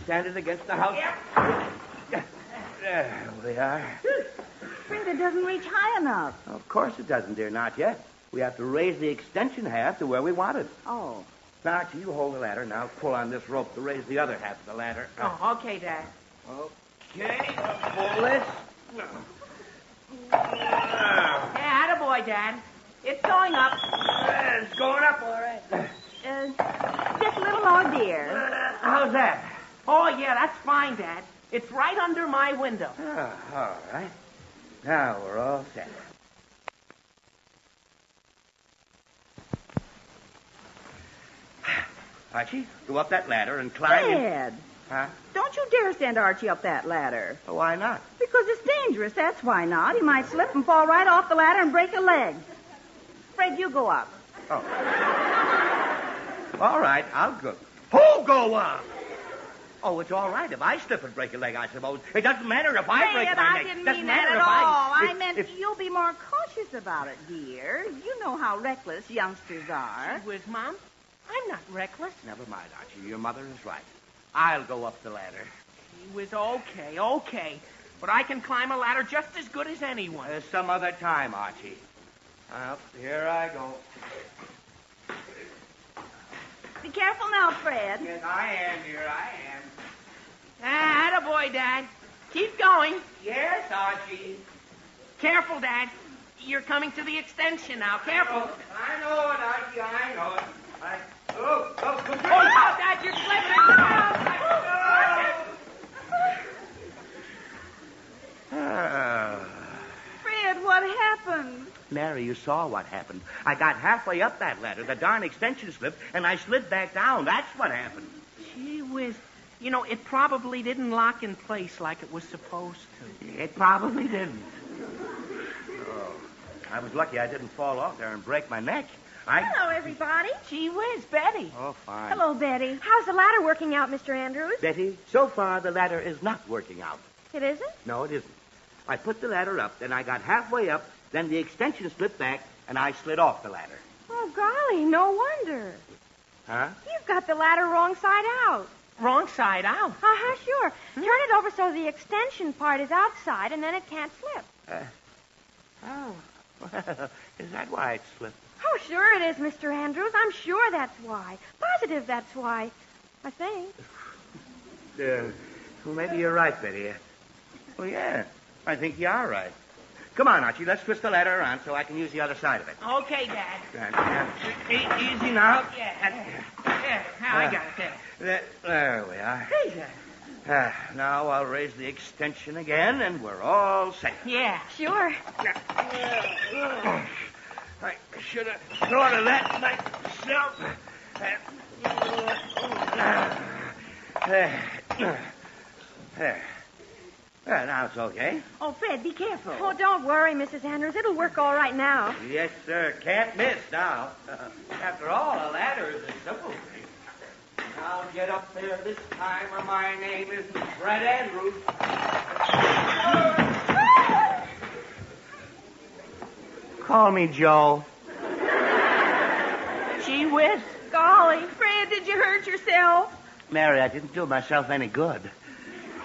[SPEAKER 15] Stand it against the house.
[SPEAKER 16] Yep.
[SPEAKER 15] There we are.
[SPEAKER 5] Fred, it doesn't reach high enough.
[SPEAKER 15] Of course it doesn't, dear, not yet. We have to raise the extension half to where we want it.
[SPEAKER 5] Oh.
[SPEAKER 15] Now, Archie, you hold the ladder, and I'll pull on this rope to raise the other half of the ladder.
[SPEAKER 16] Oh, okay, Dad.
[SPEAKER 15] Okay, pull this.
[SPEAKER 16] Yeah, attaboy, Dad. It's going up.
[SPEAKER 15] It's going up, all right.
[SPEAKER 5] Just a little more, dear.
[SPEAKER 15] How's that?
[SPEAKER 16] Oh, yeah, that's fine, Dad. It's right under my window.
[SPEAKER 15] Oh, all right. Now we're all set. Archie, go up that ladder and climb in.
[SPEAKER 5] Dad,
[SPEAKER 15] Huh?
[SPEAKER 5] don't you dare send Archie up that ladder.
[SPEAKER 15] Oh, why not?
[SPEAKER 5] Because it's dangerous, that's why not. He might slip and fall right off the ladder and break a leg. Fred, you go up.
[SPEAKER 15] Oh. All right, I'll go. Who go up? Oh, it's all right if I slip and break a leg, I suppose. It doesn't matter if I break
[SPEAKER 5] Fred,
[SPEAKER 15] my
[SPEAKER 5] I
[SPEAKER 15] leg.
[SPEAKER 5] didn't
[SPEAKER 15] Doesn't
[SPEAKER 5] mean
[SPEAKER 15] matter
[SPEAKER 5] that at
[SPEAKER 15] if
[SPEAKER 5] all. I
[SPEAKER 15] if-
[SPEAKER 5] meant
[SPEAKER 15] if-
[SPEAKER 5] you'll be more cautious about it, dear. You know how reckless youngsters are.
[SPEAKER 16] Whiz, Mom? I'm not reckless.
[SPEAKER 15] Never mind, Archie. Your mother is right. I'll go up the ladder.
[SPEAKER 16] He was okay. But I can climb a ladder just as good as anyone.
[SPEAKER 15] Some other time, Archie. Well, here I go.
[SPEAKER 5] Be careful now, Fred.
[SPEAKER 15] Yes, I am, dear. I am.
[SPEAKER 16] Attaboy, Dad. Keep going.
[SPEAKER 15] Yes, Archie.
[SPEAKER 16] Careful, Dad. You're coming to the extension now. Careful.
[SPEAKER 15] I know it, Archie. I know it. Oh,
[SPEAKER 16] Oh, Dad, you're slipping.
[SPEAKER 5] Fred, what happened?
[SPEAKER 15] Mary, you saw what happened. I got halfway up that ladder. The darn extension slipped, and I slid back down. That's what happened.
[SPEAKER 16] Gee whiz. You know, it probably didn't lock in place like it was supposed to.
[SPEAKER 15] It probably didn't. Oh, I was lucky I didn't fall off there and break my neck.
[SPEAKER 3] Hello, everybody.
[SPEAKER 16] Gee whiz, Betty.
[SPEAKER 15] Oh, fine.
[SPEAKER 3] Hello, Betty. How's the ladder working out, Mr. Andrews?
[SPEAKER 15] Betty, so far the ladder is not working out.
[SPEAKER 3] It isn't?
[SPEAKER 15] No, it isn't. I put the ladder up, then I got halfway up, then the extension slipped back, and I slid off the ladder.
[SPEAKER 3] Oh, golly, no wonder.
[SPEAKER 15] Huh?
[SPEAKER 3] You've got the ladder wrong side out.
[SPEAKER 16] Wrong side out.
[SPEAKER 3] Uh-huh, sure. Turn it over so the extension part is outside, and then it can't slip.
[SPEAKER 15] Oh. Is that why it slipped?
[SPEAKER 3] Oh, sure it is, Mr. Andrews. I'm sure that's why. Positive that's why. I think.
[SPEAKER 15] Well, maybe you're right, Betty. Well, yeah, I think you are right. Come on, Archie, let's twist the ladder around so I can use the other side of it.
[SPEAKER 16] Okay, Dad.
[SPEAKER 15] Easy now.
[SPEAKER 16] Yeah, I got it there.
[SPEAKER 15] There we are.
[SPEAKER 16] Hey, Dad.
[SPEAKER 15] Now I'll raise the extension again, and we're all set.
[SPEAKER 16] Yeah.
[SPEAKER 3] Sure.
[SPEAKER 15] I should have thought of that myself. There. Now it's okay.
[SPEAKER 5] Oh, Fred, be careful.
[SPEAKER 3] Oh, don't worry, Mrs. Andrews. It'll work all right now.
[SPEAKER 15] Yes, sir. Can't miss now. After all, a ladder is a simple thing. I'll get up there this time, or my name isn't Fred Andrews. Call me Joe.
[SPEAKER 16] Gee whiz.
[SPEAKER 3] Golly, Fred, did you hurt yourself?
[SPEAKER 15] Mary, I didn't do myself any good.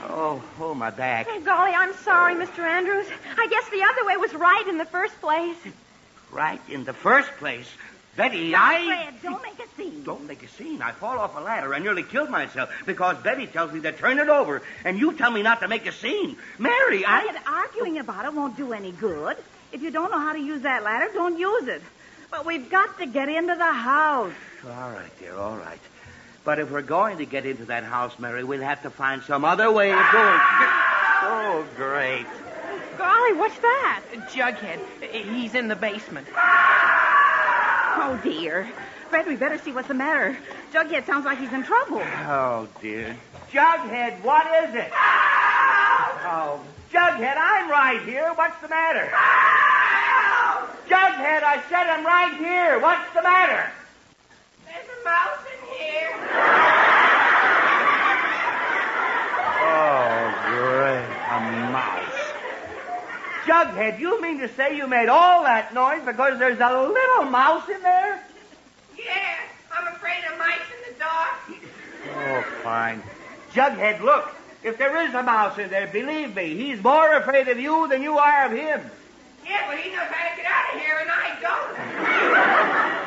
[SPEAKER 15] Oh, my back.
[SPEAKER 3] Oh, golly, I'm sorry, Mr. Andrews. I guess the other way was right in the first place.
[SPEAKER 15] Right in the first place. Betty,
[SPEAKER 5] Fred, don't make a scene.
[SPEAKER 15] Don't make a scene. I fall off a ladder and nearly killed myself because Betty tells me to turn it over, and you tell me not to make a scene. Mary,
[SPEAKER 5] Fred, arguing about it won't do any good. If you don't know how to use that ladder, don't use it. But we've got to get into the house.
[SPEAKER 15] All right, dear, all right. But if we're going to get into that house, Mary, we'll have to find some other way of doing it. Oh, great.
[SPEAKER 3] Golly, what's that?
[SPEAKER 16] Jughead. He's in the basement.
[SPEAKER 5] Oh, dear. Fred, we better see what's the matter. Jughead sounds like he's in trouble.
[SPEAKER 15] Oh, dear. Jughead, what is it? Oh, Jughead, I'm right here. What's the matter? Jughead, I said I'm right here. What's the matter?
[SPEAKER 16] There's a mouse in here.
[SPEAKER 15] Oh, great. A mouse. Jughead, you mean to say you made all that noise because there's a little mouse in there?
[SPEAKER 16] Yeah, I'm afraid of mice in the dark.
[SPEAKER 15] Oh, fine. Jughead, look. If there is a mouse in there, believe me, he's more afraid of you than you are of him.
[SPEAKER 16] Yeah, but he knows how to get out of here, and I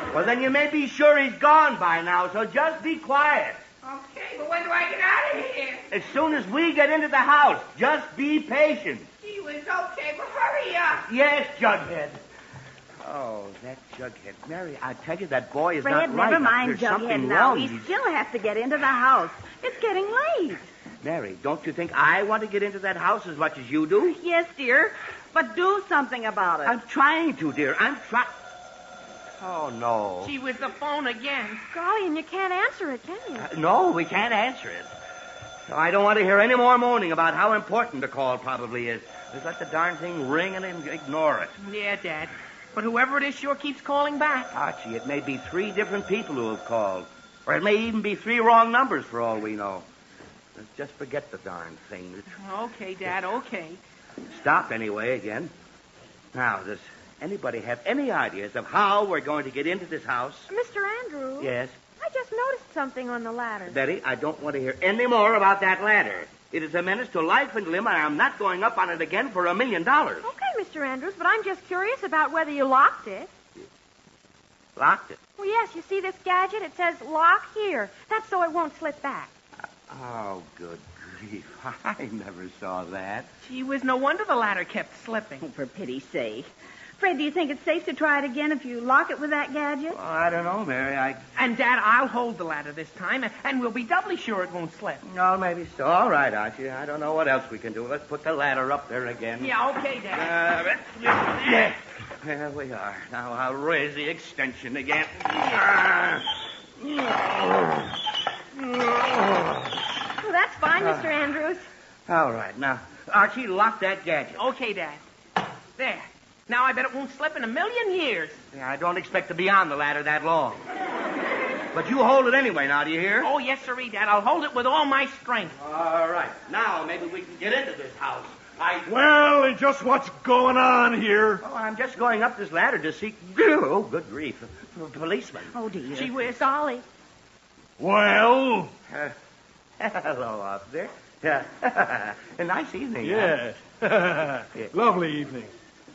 [SPEAKER 16] don't.
[SPEAKER 15] Well, then you may be sure he's gone by now, so just be quiet.
[SPEAKER 16] Okay, but when do I get out of here?
[SPEAKER 15] As soon as we get into the house, just be patient.
[SPEAKER 16] Gee whiz, okay, but hurry up.
[SPEAKER 15] Yes, Jughead. Oh, that Jughead. Mary, I tell you, that boy is
[SPEAKER 5] Fred,
[SPEAKER 15] not right.
[SPEAKER 5] never mind
[SPEAKER 15] There's
[SPEAKER 5] Jughead
[SPEAKER 15] something
[SPEAKER 5] now.
[SPEAKER 15] wrong.
[SPEAKER 5] We still have to get into the house. It's getting late.
[SPEAKER 15] Mary, don't you think I want to get into that house as much as you do?
[SPEAKER 5] Yes, dear. But do something about it.
[SPEAKER 15] I'm trying to, dear. I'm trying. Oh, no.
[SPEAKER 16] Gee whiz, the phone again.
[SPEAKER 3] Golly, and you can't answer it, can you?
[SPEAKER 15] No, we can't answer it. I don't want to hear any more moaning about how important the call probably is. Just let the darn thing ring and ignore it.
[SPEAKER 16] Yeah, Dad. But whoever it is sure keeps calling back.
[SPEAKER 15] Archie, it may be 3 different people who have called. Or it may even be 3 wrong numbers for all we know. Let's just forget the darn thing.
[SPEAKER 16] Okay, Dad, okay.
[SPEAKER 15] Stop anyway again. Now, does anybody have any ideas of how we're going to get into this house?
[SPEAKER 3] Mr. Andrews?
[SPEAKER 15] Yes?
[SPEAKER 3] I just noticed something on the ladder.
[SPEAKER 15] Betty, I don't want to hear any more about that ladder. It is a menace to life and limb, and I'm not going up on it again for $1 million.
[SPEAKER 3] Okay, Mr. Andrews, but I'm just curious about whether you locked it.
[SPEAKER 15] Locked it?
[SPEAKER 3] Well, yes, you see this gadget? It says lock here. That's so it won't slip back.
[SPEAKER 15] Oh, good grief. I never saw that.
[SPEAKER 16] Gee whiz, no wonder the ladder kept slipping.
[SPEAKER 5] Oh, for pity's sake. Fred, do you think it's safe to try it again if you lock it with that gadget?
[SPEAKER 15] Well, I don't know, Mary.
[SPEAKER 16] And, Dad, I'll hold the ladder this time, and we'll be doubly sure it won't slip.
[SPEAKER 15] No, maybe so. All right, Archie. I don't know what else we can do. Let's put the ladder up there again.
[SPEAKER 16] Yeah, okay, Dad.
[SPEAKER 15] Yeah. There we are. Now I'll raise the extension again.
[SPEAKER 3] Well, that's fine, Mr. Andrews.
[SPEAKER 15] All right. Now, Archie, lock that gadget.
[SPEAKER 16] Okay, Dad. There. Now I bet it won't slip in a million years.
[SPEAKER 15] Yeah, I don't expect to be on the ladder that long. But you hold it anyway now, do you hear?
[SPEAKER 16] Oh, yes, sirree, Dad. I'll hold it with all my strength.
[SPEAKER 15] All right. Now maybe we can get into this house.
[SPEAKER 17] Well, and just what's going on here?
[SPEAKER 15] Oh, I'm just going up this ladder to seek... Oh, good grief. A policeman.
[SPEAKER 5] Oh, dear.
[SPEAKER 16] Gee whiz.
[SPEAKER 5] Golly.
[SPEAKER 17] Well?
[SPEAKER 15] Hello, officer. A nice evening.
[SPEAKER 17] Yes. Lovely evening.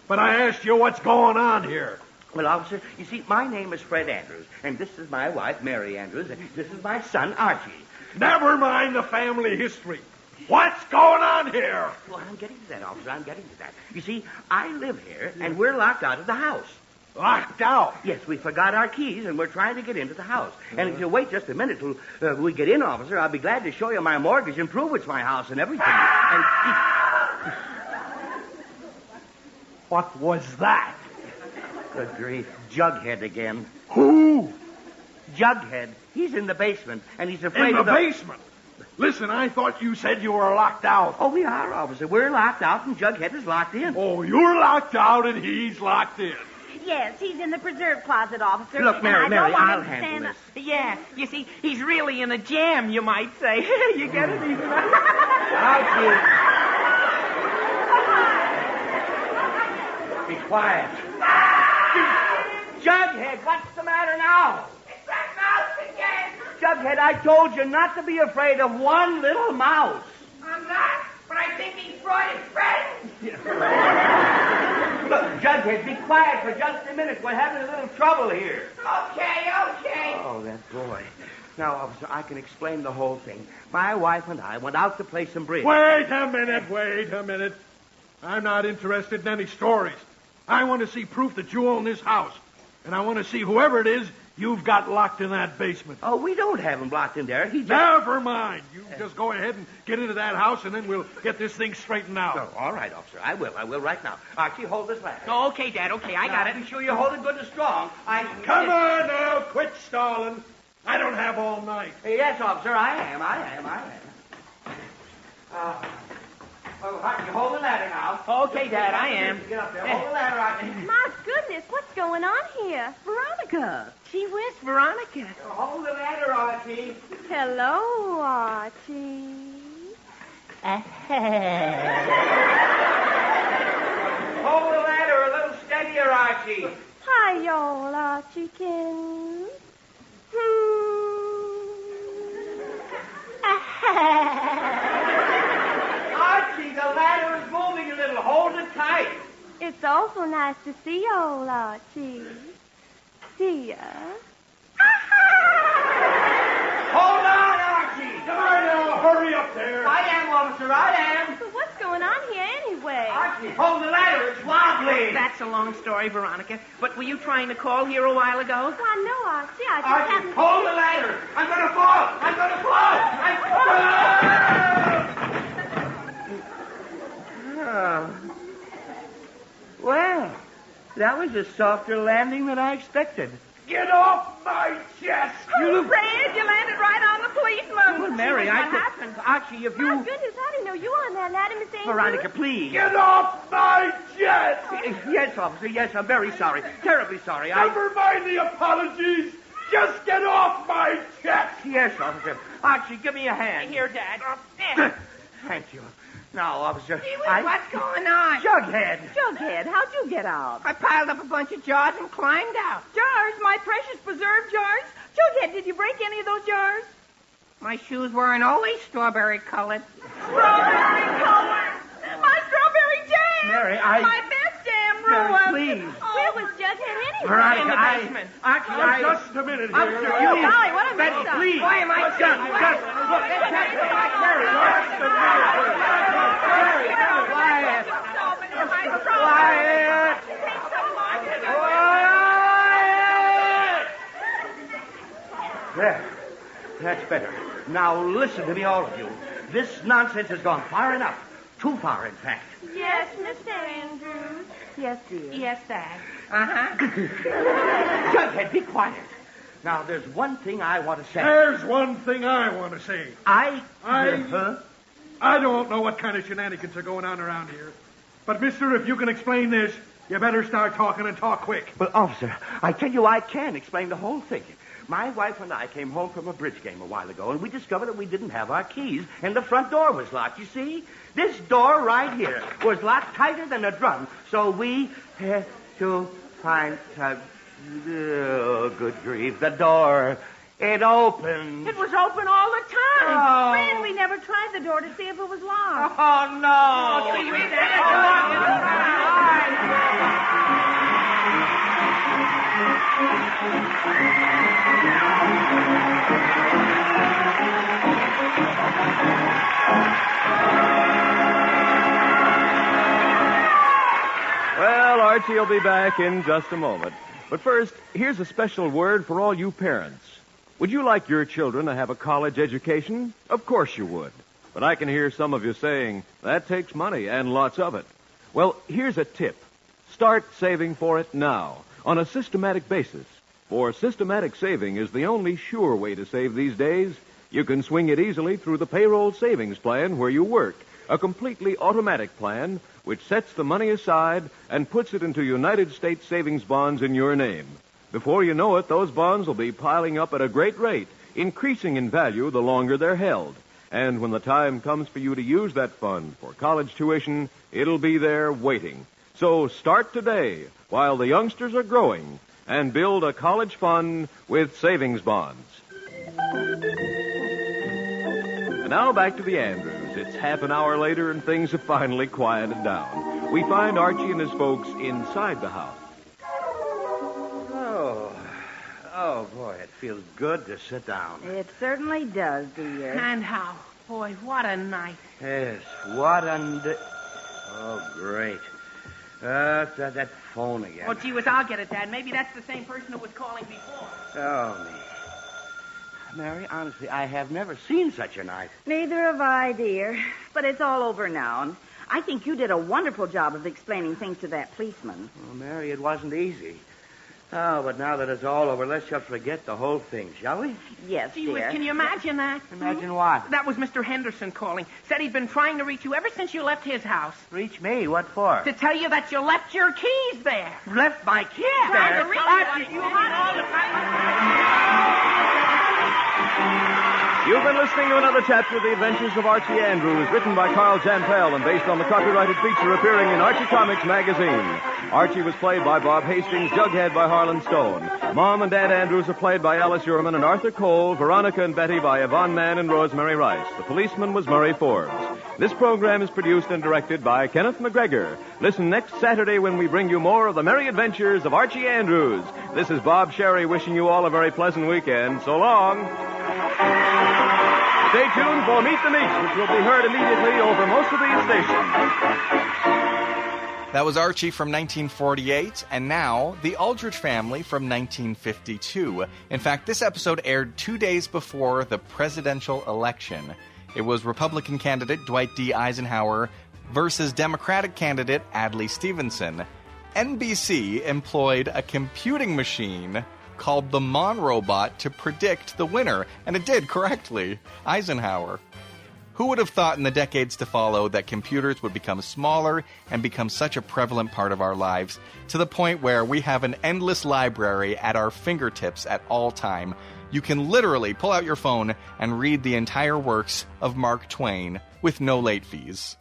[SPEAKER 17] But I asked you what's going on here.
[SPEAKER 15] Well, officer, you see, my name is Fred Andrews, and this is my wife, Mary Andrews, and this is my son, Archie.
[SPEAKER 17] Never mind the family history. What's going on here?
[SPEAKER 15] Well, I'm getting to that, officer. I'm getting to that. You see, I live here, and we're locked out of the house.
[SPEAKER 17] Locked out?
[SPEAKER 15] Yes, we forgot our keys, and we're trying to get into the house. And if you'll wait just a minute till we get in, officer, I'll be glad to show you my mortgage and prove it's my house and everything.
[SPEAKER 17] What was that?
[SPEAKER 15] Good grief. Jughead again.
[SPEAKER 17] Who?
[SPEAKER 15] Jughead. He's in the basement, and he's afraid
[SPEAKER 17] of the basement? Listen, I thought you said you were locked out.
[SPEAKER 15] Oh, we are, officer. We're locked out, and Jughead is locked in.
[SPEAKER 17] Oh, you're locked out, and he's locked in.
[SPEAKER 5] Yes, he's in the preserve closet, officer.
[SPEAKER 15] Look, Mary, I'll handle this.
[SPEAKER 16] Yeah, you see, he's really in a jam, you might say. You get it? He's
[SPEAKER 15] Archie. Be quiet. Jughead, what's the matter now?
[SPEAKER 1] It's that mouse again.
[SPEAKER 15] Jughead, I told you not to be afraid of one little mouse.
[SPEAKER 1] I'm not, but I think he's brought his friends.
[SPEAKER 15] Look, Jughead, be quiet for just a minute. We're having a little trouble here.
[SPEAKER 1] Okay.
[SPEAKER 15] Oh, that boy. Now, officer, I can explain the whole thing. My wife and I went out to play some bridge.
[SPEAKER 17] Wait a minute. I'm not interested in any stories. I want to see proof that you own this house. And I want to see whoever it is you've got locked in that basement.
[SPEAKER 15] Oh, we don't have him locked in there.
[SPEAKER 17] Never mind. You just go ahead and get into that house, and then we'll get this thing straightened out.
[SPEAKER 15] Oh, all right, officer. I will right now. Archie, hold this ladder.
[SPEAKER 16] Oh, okay, Dad. Okay, I got it.
[SPEAKER 15] Be sure you hold it good and strong.
[SPEAKER 17] Come on now. Quit stalling. I don't have all night.
[SPEAKER 15] Yes, officer. I am. Well, Archie, hold the ladder now.
[SPEAKER 16] Okay, Dad, I am.
[SPEAKER 15] Get up there. Hold the ladder, Archie.
[SPEAKER 3] My goodness, what's going on here?
[SPEAKER 16] Veronica. Gee whiz, Veronica.
[SPEAKER 15] Hold the ladder, Archie.
[SPEAKER 3] Hello, Archie.
[SPEAKER 15] Hold the ladder a little steadier, Archie.
[SPEAKER 3] Hi, y'all, Archiekins.
[SPEAKER 15] Archie, the ladder is moving a little. Hold it tight.
[SPEAKER 3] It's awful nice to see y'all, Archie. See ya.
[SPEAKER 15] Hold on, Archie.
[SPEAKER 17] Come on now, hurry up there.
[SPEAKER 15] I am, officer, I am.
[SPEAKER 3] But what's going on here anyway?
[SPEAKER 15] Archie, hold the ladder. It's wobbly.
[SPEAKER 16] That's a long story, Veronica. But were you trying to call here a while ago?
[SPEAKER 3] Why, no, Archie. I just
[SPEAKER 15] Archie,
[SPEAKER 3] happened...
[SPEAKER 15] hold the ladder. I'm going to fall. Well, that was a softer landing than I expected.
[SPEAKER 17] Get off my chest!
[SPEAKER 5] Oh, Fred, you landed right on the policeman.
[SPEAKER 15] Well, Mary,
[SPEAKER 5] what happened?
[SPEAKER 15] Archie, if you...
[SPEAKER 3] My goodness, how do you know you were on that ladder, Miss Andrews?
[SPEAKER 15] Veronica, please.
[SPEAKER 17] Get off my chest!
[SPEAKER 15] Yes, officer, yes, I'm very sorry. Terribly sorry.
[SPEAKER 17] Never mind the apologies. Just get off my chest!
[SPEAKER 15] Yes, officer. Archie, give me a hand.
[SPEAKER 16] Here, Dad.
[SPEAKER 15] Thank you. Now, officer,
[SPEAKER 1] What's going on?
[SPEAKER 15] Jughead,
[SPEAKER 5] how'd you get out?
[SPEAKER 1] I piled up a bunch of jars and climbed out.
[SPEAKER 5] Jars, my precious preserved jars. Jughead, did you break any of those jars?
[SPEAKER 1] My shoes weren't always strawberry colored.
[SPEAKER 5] Strawberry colored? My strawberry jam!
[SPEAKER 15] Mary,
[SPEAKER 5] My best jam ruined!
[SPEAKER 15] Mary, please.
[SPEAKER 3] Where was Jughead anyway?
[SPEAKER 15] Veronica,
[SPEAKER 16] in the basement.
[SPEAKER 15] Archie,
[SPEAKER 17] Just a minute here.
[SPEAKER 15] Officer,
[SPEAKER 5] Oh, golly, what a mess up.
[SPEAKER 15] please.
[SPEAKER 1] Why am I
[SPEAKER 15] Look, Mary, Quiet. There. That's better. Now listen to me, all of you. This nonsense has gone far enough. Too far, in fact.
[SPEAKER 3] Yes, Miss Andrews.
[SPEAKER 5] Yes, dear.
[SPEAKER 16] Yes, Dad.
[SPEAKER 15] Jughead, be quiet. Now, there's one thing I want to say.
[SPEAKER 17] There's one thing I want to say.
[SPEAKER 15] I
[SPEAKER 17] don't know what kind of shenanigans are going on around here. But, mister, if you can explain this, You better start talking and talk quick.
[SPEAKER 15] Well, officer, I tell you I can explain the whole thing. My wife and I came home from a bridge game a while ago, and we discovered that we didn't have our keys, and the front door was locked. You see? This door right here was locked tighter than a drum, so we had to find... oh, good grief, the door. It opened.
[SPEAKER 5] It was open all the time.
[SPEAKER 15] Oh.
[SPEAKER 5] Fran, we never tried the door to see if it was locked.
[SPEAKER 15] Oh, no.
[SPEAKER 5] Oh, we
[SPEAKER 14] Well, Archie will be back in just a moment. But first, here's a special word for all you parents. Would you like your children to have a college education? Of course you would. But I can hear some of you saying, that takes money and lots of it. Well, here's a tip. Start saving for it now, on a systematic basis. For systematic saving is the only sure way to save these days. You can swing it easily through the payroll savings plan where you work, a completely automatic plan which sets the money aside and puts it into United States savings bonds in your name. Before you know it, those bonds will be piling up at a great rate, increasing in value the longer they're held. And when the time comes for you to use that fund for college tuition, it'll be there waiting. So start today while the youngsters are growing and build a college fund with savings bonds. And now back to the Andrews. It's half an hour later and things have finally quieted down. We find Archie and his folks inside the house.
[SPEAKER 15] Oh, boy, it feels good to sit down.
[SPEAKER 5] It certainly does, dear.
[SPEAKER 16] And how? Boy, what a night.
[SPEAKER 15] Yes, what a... Oh, great. That phone again.
[SPEAKER 16] Oh, gee whiz, I'll get it, Dad. Maybe that's the same person who was calling before.
[SPEAKER 15] Oh, me. Mary, honestly, I have never seen such a night.
[SPEAKER 5] Neither have I, dear. But it's all over now. And I think you did a wonderful job of explaining things to that policeman.
[SPEAKER 15] Well, Mary, it wasn't easy. Oh, but now that it's all over, let's just forget the whole thing, shall we?
[SPEAKER 5] Yes,
[SPEAKER 16] Gee
[SPEAKER 5] dear.
[SPEAKER 16] whiz, can you imagine that?
[SPEAKER 15] Imagine what?
[SPEAKER 16] That was Mr. Henderson calling. Said he'd been trying to reach you ever since you left his house.
[SPEAKER 15] Reach me? What for?
[SPEAKER 16] To tell you that you left your keys there.
[SPEAKER 15] Left my keys
[SPEAKER 16] Trying
[SPEAKER 15] there?
[SPEAKER 16] to reach you all the
[SPEAKER 14] You've been listening to another chapter of The Adventures of Archie Andrews, written by Carl Janpel and based on the copyrighted feature appearing in Archie Comics magazine. Archie was played by Bob Hastings, Jughead by Harlan Stone. Mom and Dad Andrews are played by Alice Uhrman and Arthur Cole, Veronica and Betty by Yvonne Mann and Rosemary Rice. The policeman was Murray Forbes. This program is produced and directed by Kenneth McGregor. Listen next Saturday when we bring you more of the merry adventures of Archie Andrews. This is Bob Sherry wishing you all a very pleasant weekend. So long. Stay tuned for Meet the Meeks, which will be heard immediately over most of these stations.
[SPEAKER 2] That was Archie from 1948, and now The Aldrich Family from 1952. In fact, this episode aired 2 days before the presidential election. It was Republican candidate Dwight D. Eisenhower versus Democratic candidate Adlai Stevenson. NBC employed a computing machine called the Monrobot to predict the winner, and it did correctly, Eisenhower. Who would have thought in the decades to follow that computers would become smaller and become such a prevalent part of our lives, to the point where we have an endless library at our fingertips at all time. You can literally pull out your phone and read the entire works of Mark Twain with no late fees.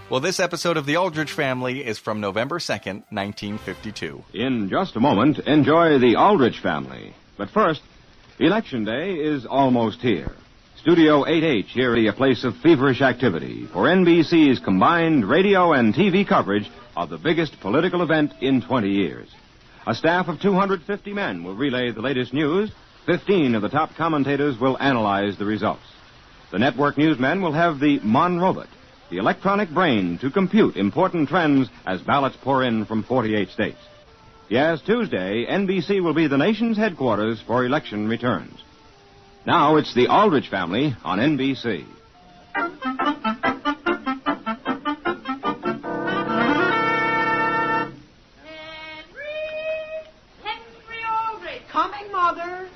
[SPEAKER 2] Well, this episode of The Aldrich Family is from November 2nd, 1952.
[SPEAKER 18] In just a moment, enjoy The Aldrich Family. But first, Election Day is almost here. Studio 8H here is a place of feverish activity for NBC's combined radio and TV coverage of the biggest political event in 20 years. A staff of 250 men will relay the latest news. 15 of the top commentators will analyze the results. The network newsmen will have the Monrobot, the electronic brain to compute important trends as ballots pour in from 48 states. Yes, Tuesday, NBC will be the nation's headquarters for election returns. Now it's the Aldrich Family on NBC.
[SPEAKER 9] Henry Aldrich. Coming, Mother.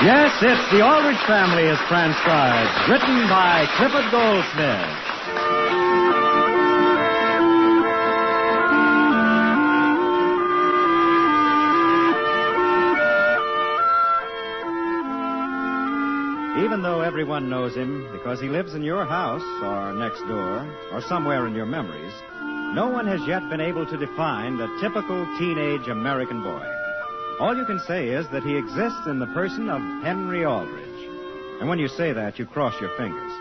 [SPEAKER 19] Yes, it's The Aldrich Family is transcribed, written by Clifford Goldsmith.
[SPEAKER 20] Even though everyone knows him because he lives in your house or next door or somewhere in your memories, no one has yet been able to define the typical teenage American boy. All you can say is that he exists in the person of Henry Aldrich. And when you say that, you cross your fingers.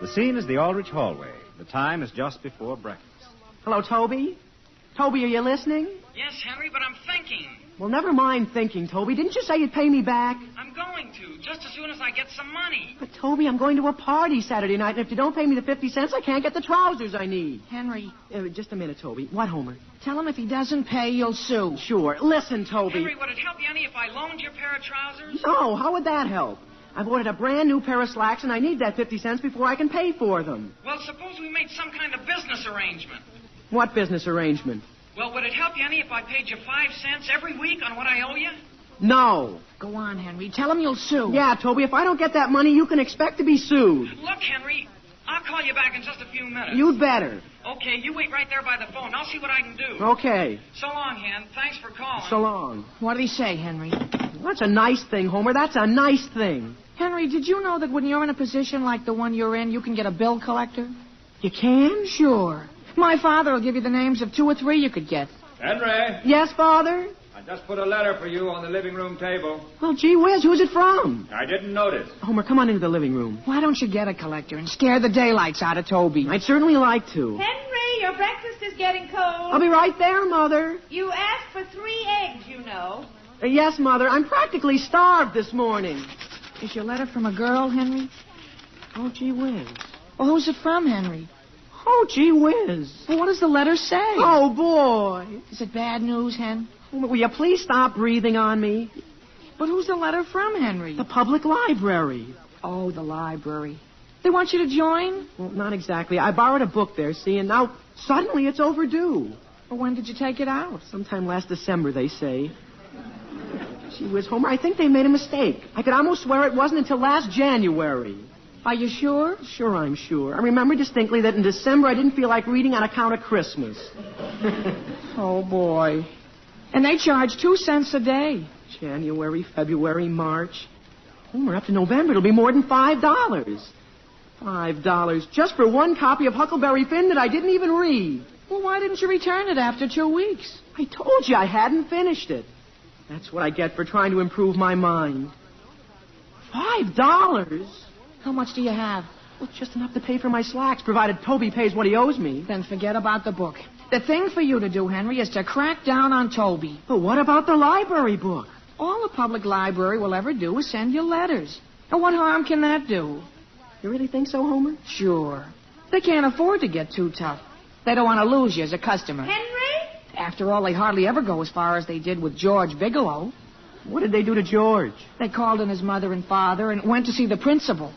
[SPEAKER 20] The scene is the Aldrich hallway. The time is just before breakfast.
[SPEAKER 21] Hello, Toby? Toby, are you listening?
[SPEAKER 22] Yes, Henry, but I'm thinking.
[SPEAKER 21] Well, never mind thinking, Toby. Didn't you say you'd pay me back?
[SPEAKER 22] I'm going to, just as soon as I get some money.
[SPEAKER 21] But, Toby, I'm going to a party Saturday night, and if you don't pay me the 50 cents, I can't get the trousers I need.
[SPEAKER 16] Henry.
[SPEAKER 21] Just a minute, Toby. What, Homer?
[SPEAKER 16] Tell him if he doesn't pay, you'll sue.
[SPEAKER 21] Sure. Listen, Toby.
[SPEAKER 22] Henry, would it help you any if I loaned you a pair of trousers?
[SPEAKER 21] No, how would that help? I've ordered a brand new pair of slacks, and I need that 50 cents before I can pay for them.
[SPEAKER 22] Well, suppose we made some kind of business arrangement.
[SPEAKER 21] What business arrangement?
[SPEAKER 22] Well, would it help you any if I paid you 5 cents every week on what I owe you?
[SPEAKER 21] No.
[SPEAKER 16] Go on, Henry. Tell him you'll sue.
[SPEAKER 21] Yeah, Toby, if I don't get that money, you can expect to be sued.
[SPEAKER 22] Look, Henry, I'll call you back in just a few minutes.
[SPEAKER 21] You'd better.
[SPEAKER 22] Okay, you wait right there by the phone. I'll see what I can do.
[SPEAKER 21] Okay.
[SPEAKER 22] So long, Hen. Thanks for calling.
[SPEAKER 21] So long.
[SPEAKER 16] What did he say, Henry?
[SPEAKER 21] That's a nice thing, Homer. That's a nice thing.
[SPEAKER 16] Henry, did you know that when you're in a position like the one you're in, you can get a bill collector?
[SPEAKER 21] You can?
[SPEAKER 16] Sure. My father will give you the names of 2 or 3 you could get.
[SPEAKER 12] Henry?
[SPEAKER 21] Yes, Father?
[SPEAKER 12] I just put a letter for you on the living room table.
[SPEAKER 21] Well, gee whiz, who's it from?
[SPEAKER 12] I didn't notice.
[SPEAKER 21] Homer, come on into the living room.
[SPEAKER 16] Why don't you get a collector and scare the daylights out of Toby?
[SPEAKER 21] I'd certainly like to.
[SPEAKER 23] Henry, your breakfast is getting cold.
[SPEAKER 21] I'll be right there, Mother.
[SPEAKER 23] You asked for 3 eggs, you know.
[SPEAKER 21] Yes, Mother. I'm practically starved this morning.
[SPEAKER 16] Is your letter from a girl, Henry?
[SPEAKER 21] Oh, gee whiz.
[SPEAKER 16] Well, who's it from, Henry?
[SPEAKER 21] Oh, gee whiz.
[SPEAKER 16] Well, what does the letter say?
[SPEAKER 21] Oh, boy.
[SPEAKER 16] Is it bad news, Hen?
[SPEAKER 21] Will you please stop breathing on me?
[SPEAKER 16] But who's the letter from, Henry?
[SPEAKER 21] The public library.
[SPEAKER 16] Oh, the library. They want you to join?
[SPEAKER 21] Well, not exactly. I borrowed a book there, see, and now suddenly it's overdue.
[SPEAKER 16] Well, when did you take it out?
[SPEAKER 21] Sometime last December, they say. Gee whiz, Homer, I think they made a mistake. I could almost swear it wasn't until last January.
[SPEAKER 16] Are you sure?
[SPEAKER 21] Sure, I'm sure. I remember distinctly that in December I didn't feel like reading on account of Christmas.
[SPEAKER 16] Oh, boy. And they charge 2 cents a day.
[SPEAKER 21] January, February, March. Homer, up to November, it'll be more than $5. $5 just for one copy of Huckleberry Finn that I didn't even read.
[SPEAKER 16] Well, why didn't you return it after 2 weeks?
[SPEAKER 21] I told you I hadn't finished it. That's what I get for trying to improve my mind. $5?
[SPEAKER 16] How much do you have?
[SPEAKER 21] Well, just enough to pay for my slacks, provided Toby pays what he owes me.
[SPEAKER 16] Then forget about the book. The thing for you to do, Henry, is to crack down on Toby.
[SPEAKER 21] But what about the library book?
[SPEAKER 16] All the public library will ever do is send you letters. And what harm can that do?
[SPEAKER 21] You really think so, Homer?
[SPEAKER 16] Sure. They can't afford to get too tough. They don't want to lose you as a customer.
[SPEAKER 23] Henry?
[SPEAKER 16] After all, they hardly ever go as far as they did with George Bigelow.
[SPEAKER 21] What did they do to George?
[SPEAKER 16] They called in his mother and father and went to see the principal.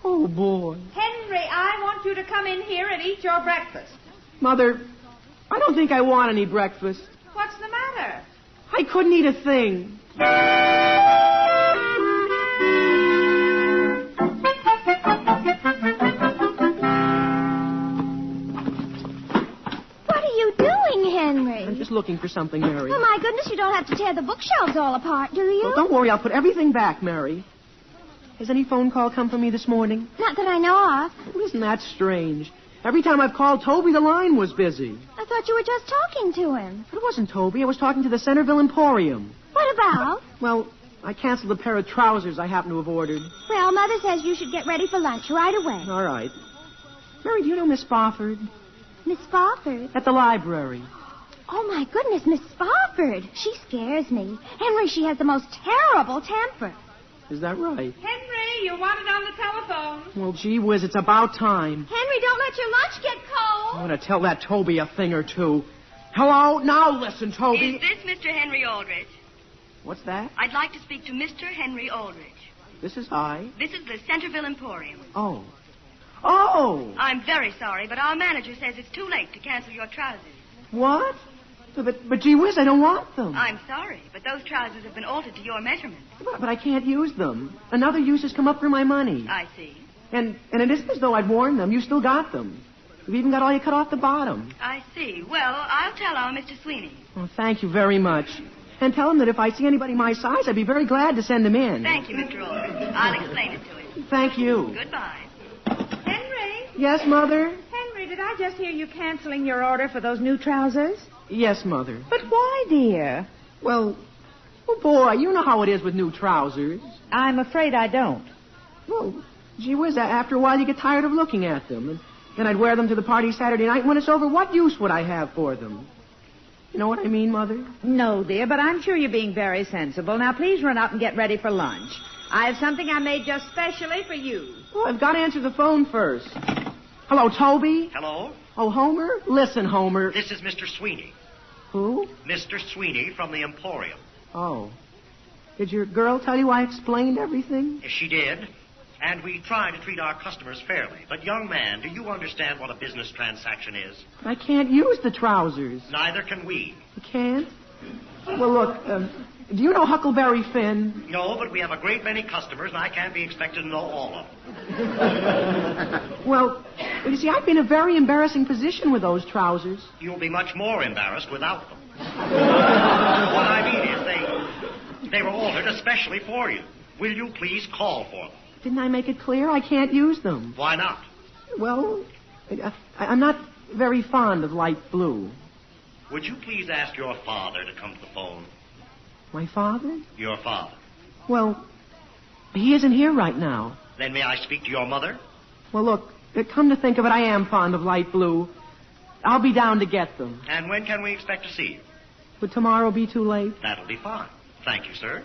[SPEAKER 21] Oh, boy.
[SPEAKER 23] Henry, I want you to come in here and eat your breakfast.
[SPEAKER 21] Mother, I don't think I want any breakfast.
[SPEAKER 23] What's the matter?
[SPEAKER 21] I couldn't eat a thing.
[SPEAKER 10] What are you doing, Henry?
[SPEAKER 21] I'm just looking for something, Mary.
[SPEAKER 10] Oh, my goodness, you don't have to tear the bookshelves all apart, do you?
[SPEAKER 21] Well, don't worry, I'll put everything back, Mary. Has any phone call come for me this morning?
[SPEAKER 10] Not that I know of.
[SPEAKER 21] Well, isn't that strange? Every time I've called Toby, the line was busy.
[SPEAKER 10] I thought you were just talking to him.
[SPEAKER 21] But it wasn't Toby. I was talking to the Centerville Emporium.
[SPEAKER 10] What about?
[SPEAKER 21] Well, I canceled a pair of trousers I happen to have ordered.
[SPEAKER 10] Well, Mother says you should get ready for lunch right away.
[SPEAKER 21] All right. Mary, do you know Miss Spofford?
[SPEAKER 10] Miss Spofford?
[SPEAKER 21] At the library.
[SPEAKER 10] Oh, my goodness, Miss Spofford. She scares me. Henry, she has the most terrible temper.
[SPEAKER 21] Is that right?
[SPEAKER 23] Henry, you wanted on the telephone.
[SPEAKER 21] Well, gee whiz, it's about time.
[SPEAKER 10] Henry, don't let your lunch get cold.
[SPEAKER 21] I'm going to tell that Toby a thing or two. Hello? Now listen, Toby.
[SPEAKER 24] Is this Mr. Henry Aldrich?
[SPEAKER 21] What's that?
[SPEAKER 24] I'd like to speak to Mr. Henry Aldrich.
[SPEAKER 21] This is I.
[SPEAKER 24] This is the Centerville Emporium.
[SPEAKER 21] Oh. Oh!
[SPEAKER 24] I'm very sorry, but our manager says it's too late to cancel your trousers.
[SPEAKER 21] What? But gee whiz, I don't want them.
[SPEAKER 24] I'm sorry, but those trousers have been altered to your measurement.
[SPEAKER 21] But I can't use them. Another use has come up for my money.
[SPEAKER 24] I see.
[SPEAKER 21] And it isn't as though I'd worn them. You still got them. You've even got all you cut off the bottom.
[SPEAKER 24] I see. Well, I'll tell our Mr. Sweeney.
[SPEAKER 21] Well, thank you very much. And tell him that if I see anybody my size, I'd be very glad to send them in.
[SPEAKER 24] Thank you, Mr. Aldrich. I'll explain it to him.
[SPEAKER 21] Thank you.
[SPEAKER 24] Goodbye.
[SPEAKER 23] Henry?
[SPEAKER 21] Yes, Mother?
[SPEAKER 23] Henry, did I just hear you canceling your order for those new trousers?
[SPEAKER 21] Yes, Mother.
[SPEAKER 23] But why, dear?
[SPEAKER 21] Well, boy, you know how it is with new trousers.
[SPEAKER 23] I'm afraid I don't.
[SPEAKER 21] Well, gee whiz, after a while you get tired of looking at them. And then I'd wear them to the party Saturday night. When it's over, what use would I have for them? You know what I mean, Mother?
[SPEAKER 23] No, dear, but I'm sure you're being very sensible. Now, please run up and get ready for lunch. I have something I made just specially for you.
[SPEAKER 21] Oh, I've got to answer the phone first. Hello, Toby?
[SPEAKER 6] Hello?
[SPEAKER 21] Oh, Homer? Listen, Homer.
[SPEAKER 6] This is Mr. Sweeney.
[SPEAKER 21] Who?
[SPEAKER 6] Mr. Sweeney from the Emporium.
[SPEAKER 21] Oh. Did your girl tell you I explained everything?
[SPEAKER 6] She did. And we try to treat our customers fairly. But, young man, do you understand what a business transaction is?
[SPEAKER 21] I can't use the trousers.
[SPEAKER 6] Neither can we.
[SPEAKER 21] You can't? Well, look, do you know Huckleberry Finn?
[SPEAKER 6] No, but we have a great many customers, and I can't be expected to know all of them.
[SPEAKER 21] Well, you see, I'd be in a very embarrassing position with those trousers.
[SPEAKER 6] You'll be much more embarrassed without them. What I mean is they were altered especially for you. Will you please call for them?
[SPEAKER 21] Didn't I make it clear I can't use them?
[SPEAKER 6] Why not?
[SPEAKER 21] Well, I'm not very fond of light blue.
[SPEAKER 6] Would you please ask your father to come to the phone?
[SPEAKER 21] My father?
[SPEAKER 6] Your father.
[SPEAKER 21] Well, he isn't here right now.
[SPEAKER 6] Then may I speak to your mother?
[SPEAKER 21] Well, look, come to think of it, I am fond of light blue. I'll be down to get them.
[SPEAKER 6] And when can we expect to see you?
[SPEAKER 21] Would tomorrow be too late?
[SPEAKER 6] That'll be fine. Thank you, sir.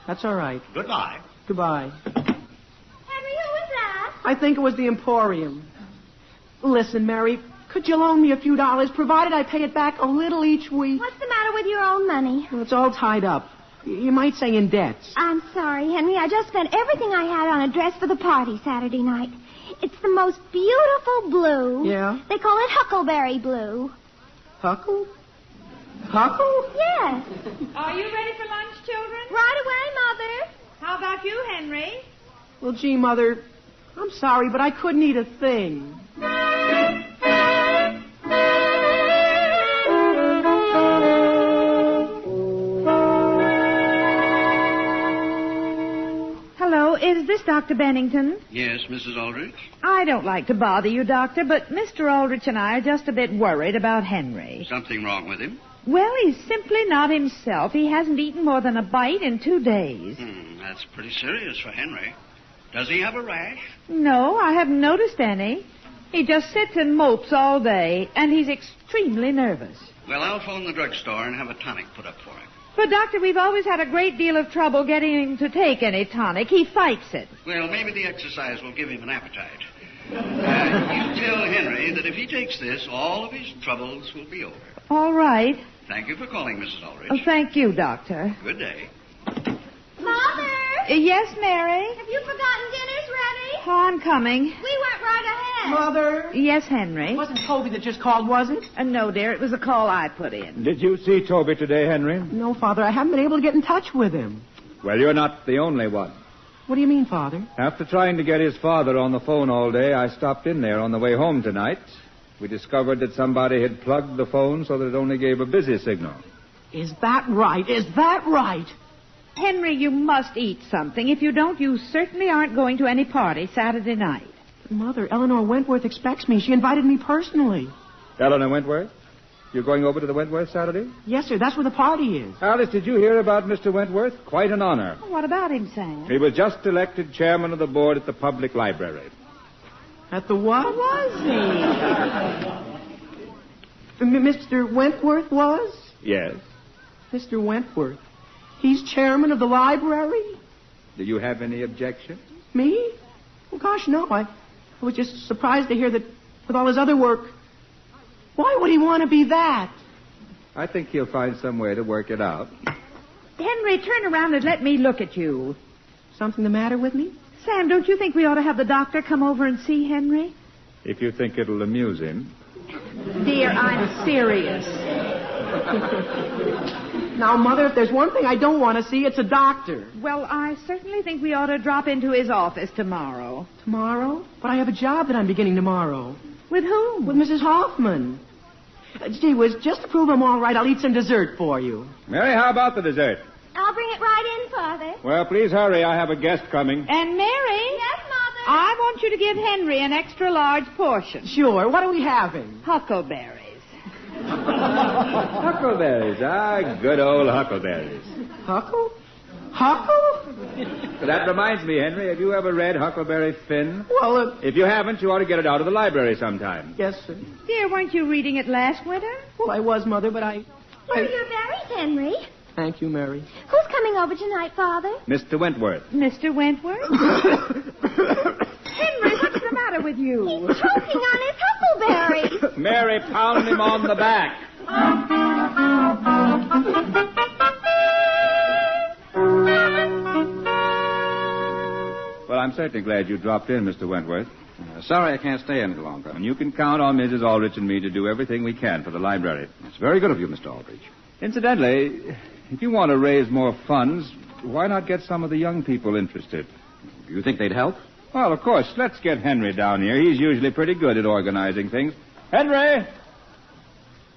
[SPEAKER 21] That's all right.
[SPEAKER 6] Goodbye.
[SPEAKER 21] Goodbye.
[SPEAKER 3] Henry, who was that?
[SPEAKER 21] I think it was the Emporium. Listen, Mary, could you loan me a few dollars, provided I pay it back a little each week?
[SPEAKER 3] What's the matter with your own money?
[SPEAKER 21] Well, it's all tied up. You might say in debts.
[SPEAKER 3] I'm sorry, Henry. I just spent everything I had on a dress for the party Saturday night. It's the most beautiful blue.
[SPEAKER 21] Yeah?
[SPEAKER 3] They call it huckleberry blue.
[SPEAKER 21] Huckle? Huckle?
[SPEAKER 3] Yes.
[SPEAKER 23] Are you ready for lunch, children?
[SPEAKER 3] Right away, Mother.
[SPEAKER 23] How about you, Henry?
[SPEAKER 21] Well, gee, Mother, I'm sorry, but I couldn't eat a thing.
[SPEAKER 23] Hello, is this Dr. Bennington?
[SPEAKER 7] Yes, Mrs. Aldrich?
[SPEAKER 23] I don't like to bother you, Doctor, but Mr. Aldrich and I are just a bit worried about Henry.
[SPEAKER 7] Something wrong with him?
[SPEAKER 23] Well, he's simply not himself. He hasn't eaten more than a bite in 2 days.
[SPEAKER 7] That's pretty serious for Henry. Does he have a rash?
[SPEAKER 23] No, I haven't noticed any. He just sits and mopes all day, and he's extremely nervous.
[SPEAKER 7] Well, I'll phone the drugstore and have a tonic put up for him.
[SPEAKER 23] But, Doctor, we've always had a great deal of trouble getting him to take any tonic. He fights it.
[SPEAKER 7] Well, maybe the exercise will give him an appetite. You tell Henry that if he takes this, all of his troubles will be over.
[SPEAKER 23] All right.
[SPEAKER 7] Thank you for calling, Mrs. Aldrich.
[SPEAKER 23] Oh, thank you, Doctor.
[SPEAKER 7] Good day.
[SPEAKER 3] Mother?
[SPEAKER 23] Yes, Mary?
[SPEAKER 3] Have you forgotten dinner's ready?
[SPEAKER 23] Oh, I'm coming.
[SPEAKER 3] We went right ahead.
[SPEAKER 21] Mother?
[SPEAKER 23] Yes, Henry?
[SPEAKER 21] It wasn't Toby that just called, was it?
[SPEAKER 23] No, dear. It was a call I put in.
[SPEAKER 8] Did you see Toby today, Henry?
[SPEAKER 21] No, Father. I haven't been able to get in touch with him.
[SPEAKER 8] Well, you're not the only one.
[SPEAKER 21] What do you mean, Father?
[SPEAKER 8] After trying to get his father on the phone all day, I stopped in there on the way home tonight. We discovered that somebody had plugged the phone so that it only gave a busy signal.
[SPEAKER 21] Is that right? Is that right?
[SPEAKER 23] Henry, you must eat something. If you don't, you certainly aren't going to any party Saturday night.
[SPEAKER 21] Mother, Eleanor Wentworth expects me. She invited me personally.
[SPEAKER 8] Eleanor Wentworth? You're going over to the Wentworth Saturday?
[SPEAKER 21] Yes, sir. That's where the party is.
[SPEAKER 8] Alice, did you hear about Mr. Wentworth? Quite an honor.
[SPEAKER 23] What about him, Sam?
[SPEAKER 8] He was just elected chairman of the board at the public library.
[SPEAKER 21] At the what?
[SPEAKER 23] Was he?
[SPEAKER 21] Mr. Wentworth was?
[SPEAKER 8] Yes.
[SPEAKER 21] Mr. Wentworth. He's chairman of the library?
[SPEAKER 8] Do you have any objection?
[SPEAKER 21] Me? Well, gosh, no. I was just surprised to hear that with all his other work. Why would he want to be that?
[SPEAKER 8] I think he'll find some way to work it out.
[SPEAKER 23] Henry, turn around and let me look at you.
[SPEAKER 21] Something the matter with me?
[SPEAKER 23] Sam, don't you think we ought to have the doctor come over and see Henry?
[SPEAKER 8] If you think it'll amuse him.
[SPEAKER 23] Dear, I'm serious.
[SPEAKER 21] Now, Mother, if there's one thing I don't want to see, it's a doctor.
[SPEAKER 23] Well, I certainly think we ought to drop into his office tomorrow.
[SPEAKER 21] Tomorrow? But I have a job that I'm beginning tomorrow.
[SPEAKER 23] With whom?
[SPEAKER 21] With Mrs. Hoffman. Gee whiz, just to prove I'm all right, I'll eat some dessert for you.
[SPEAKER 8] Mary, how about the dessert?
[SPEAKER 10] I'll bring it right in, Father.
[SPEAKER 8] Well, please hurry. I have a guest coming.
[SPEAKER 23] And Mary?
[SPEAKER 10] Yes, Mother?
[SPEAKER 23] I want you to give Henry an extra large portion.
[SPEAKER 21] Sure. What are we having?
[SPEAKER 23] Huckleberries.
[SPEAKER 8] Huckleberries. Good old huckleberries.
[SPEAKER 21] Huckle?
[SPEAKER 8] That reminds me, Henry, have you ever read Huckleberry Finn?
[SPEAKER 21] Well,
[SPEAKER 8] If you haven't, you ought to get it out of the library sometime.
[SPEAKER 21] Yes, sir.
[SPEAKER 23] Dear, weren't you reading it last winter?
[SPEAKER 21] Well, I was, Mother, but I...
[SPEAKER 10] Where are your berries, Henry?
[SPEAKER 21] Thank you, Mary.
[SPEAKER 10] Who's coming over tonight, Father?
[SPEAKER 8] Mr. Wentworth.
[SPEAKER 23] Mr. Wentworth? Henry, what's the matter with you?
[SPEAKER 10] He's choking on his huckleberry.
[SPEAKER 8] Mary, pound him on the back. Well, I'm certainly glad you dropped in, Mr. Wentworth.
[SPEAKER 12] Sorry I can't stay any longer.
[SPEAKER 8] And you can count on Mrs. Aldrich and me to do everything we can for the library.
[SPEAKER 12] It's very good of you, Mr. Aldrich.
[SPEAKER 8] Incidentally, if you want to raise more funds, why not get some of the young people interested?
[SPEAKER 12] You think they'd help?
[SPEAKER 8] Well, of course. Let's get Henry down here. He's usually pretty good at organizing things. Henry!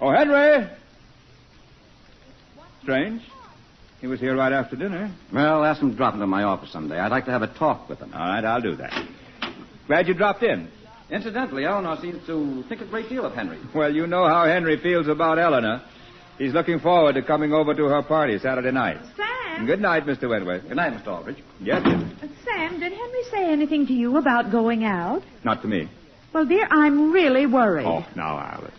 [SPEAKER 8] Oh, Henry! Strange. He was here right after dinner.
[SPEAKER 12] Well, ask him to drop into my office someday. I'd like to have a talk with him.
[SPEAKER 8] All right, I'll do that. Glad you dropped in.
[SPEAKER 12] Incidentally, Eleanor seems to think a great deal of Henry.
[SPEAKER 8] Well, you know how Henry feels about Eleanor. He's looking forward to coming over to her party Saturday night.
[SPEAKER 23] Sam?
[SPEAKER 8] Good night, Mr. Wentworth.
[SPEAKER 12] Good night, Mr. Aldrich.
[SPEAKER 8] Yes, yes.
[SPEAKER 23] Sam, did Henry say anything to you about going out?
[SPEAKER 8] Not to me.
[SPEAKER 23] Well, dear, I'm really worried.
[SPEAKER 8] Oh, now, Alice.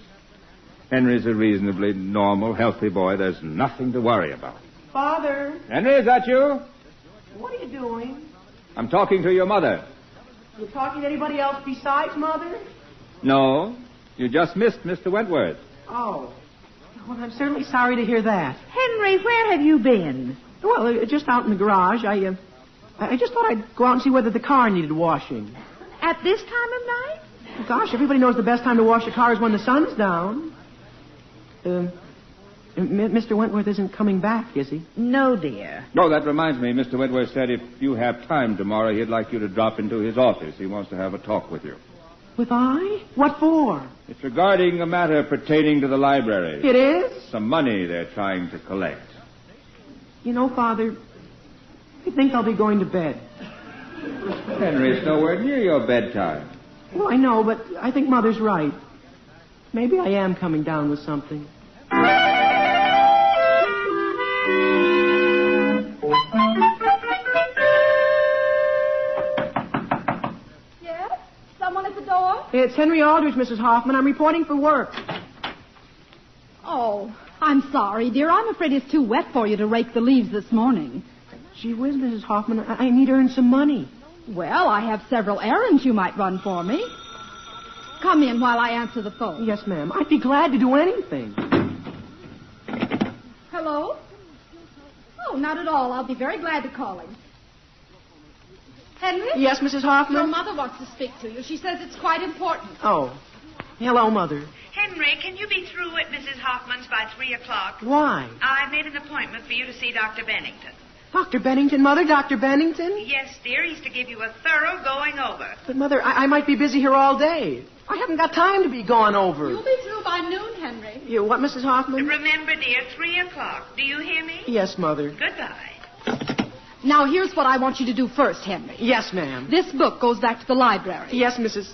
[SPEAKER 8] Henry's a reasonably normal, healthy boy. There's nothing to worry about.
[SPEAKER 21] Father.
[SPEAKER 8] Henry, is that you?
[SPEAKER 21] What are you doing?
[SPEAKER 8] I'm talking to your mother.
[SPEAKER 21] You talking to anybody else besides Mother?
[SPEAKER 8] No. You just missed Mr. Wentworth.
[SPEAKER 21] Oh. Well, I'm certainly sorry to hear that.
[SPEAKER 23] Henry, where have you been?
[SPEAKER 21] Well, just out in the garage. I just thought I'd go out and see whether the car needed washing.
[SPEAKER 23] At this time of night?
[SPEAKER 21] Gosh, everybody knows the best time to wash a car is when the sun's down. Mr. Wentworth isn't coming back, is he?
[SPEAKER 23] No, dear.
[SPEAKER 8] Oh, that reminds me. Mr. Wentworth said if you have time tomorrow, he'd like you to drop into his office. He wants to have a talk with you.
[SPEAKER 21] With I? What for?
[SPEAKER 8] It's regarding a matter pertaining to the library.
[SPEAKER 21] It is?
[SPEAKER 8] Some money they're trying to collect.
[SPEAKER 21] You know, Father, I think I'll be going to bed.
[SPEAKER 8] Henry, it's nowhere near your bedtime.
[SPEAKER 21] Well, I know, but I think Mother's right. Maybe I am coming down with something.
[SPEAKER 10] Yes? Someone at the door?
[SPEAKER 21] It's Henry Aldrich, Mrs. Hoffman. I'm reporting for work.
[SPEAKER 1] Oh, I'm sorry, dear. I'm afraid it's too wet for you to rake the leaves this morning.
[SPEAKER 21] Gee whiz, Mrs. Hoffman, I need to earn some money.
[SPEAKER 1] Well, I have several errands you might run for me. Come in while I answer the phone.
[SPEAKER 21] Yes, ma'am. I'd be glad to do anything.
[SPEAKER 1] Hello? Oh, not at all. I'll be very glad to call him. Henry?
[SPEAKER 21] Yes, Mrs. Hoffman?
[SPEAKER 1] Your mother wants to speak to you. She says it's quite important.
[SPEAKER 21] Oh. Hello, Mother.
[SPEAKER 9] Henry, can you be through at Mrs. Hoffman's by 3 o'clock?
[SPEAKER 21] Why?
[SPEAKER 9] I made an appointment for you to see Dr. Bennington.
[SPEAKER 21] Dr. Bennington, Mother? Dr. Bennington?
[SPEAKER 9] Yes, dear. He's to give you a thorough going over.
[SPEAKER 21] But, Mother, I might be busy here all day. I haven't got time to be gone over.
[SPEAKER 1] You'll be through by noon, Henry.
[SPEAKER 21] You what, Mrs. Hoffman?
[SPEAKER 9] Remember, dear, 3 o'clock. Do you hear me?
[SPEAKER 21] Yes, Mother.
[SPEAKER 9] Goodbye.
[SPEAKER 1] Now, here's what I want you to do first, Henry.
[SPEAKER 21] Yes, ma'am.
[SPEAKER 1] This book goes back to the library.
[SPEAKER 21] Yes, Mrs.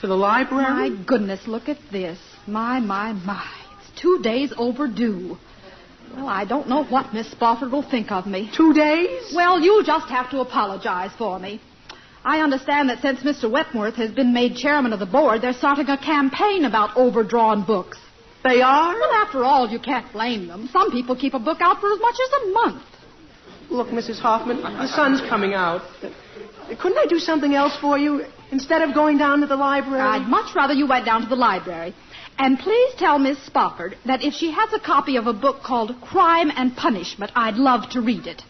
[SPEAKER 21] To the library?
[SPEAKER 1] My goodness, look at this. My. It's 2 days overdue. Well, I don't know what Miss Spofford will think of me.
[SPEAKER 21] 2 days?
[SPEAKER 1] Well, you'll just have to apologize for me. I understand that since Mr. Wentworth has been made chairman of the board, they're starting a campaign about overdrawn books.
[SPEAKER 21] They are?
[SPEAKER 1] Well, after all, you can't blame them. Some people keep a book out for as much as a month.
[SPEAKER 21] Look, Mrs. Hoffman, the sun's coming out. Couldn't I do something else for you instead of going down to the library?
[SPEAKER 1] I'd much rather you went down to the library. And please tell Miss Spofford that if she has a copy of a book called Crime and Punishment, I'd love to read it.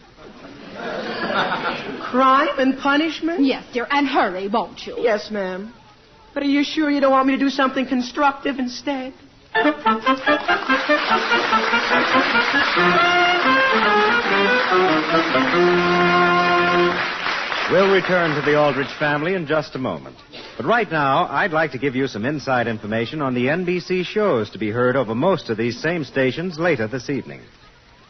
[SPEAKER 21] Crime and Punishment?
[SPEAKER 1] Yes, dear, and hurry, won't you?
[SPEAKER 21] Yes, ma'am. But are you sure you don't want me to do something constructive instead?
[SPEAKER 20] We'll return to the Aldrich family in just a moment. But right now, I'd like to give you some inside information on the NBC shows to be heard over most of these same stations later this evening.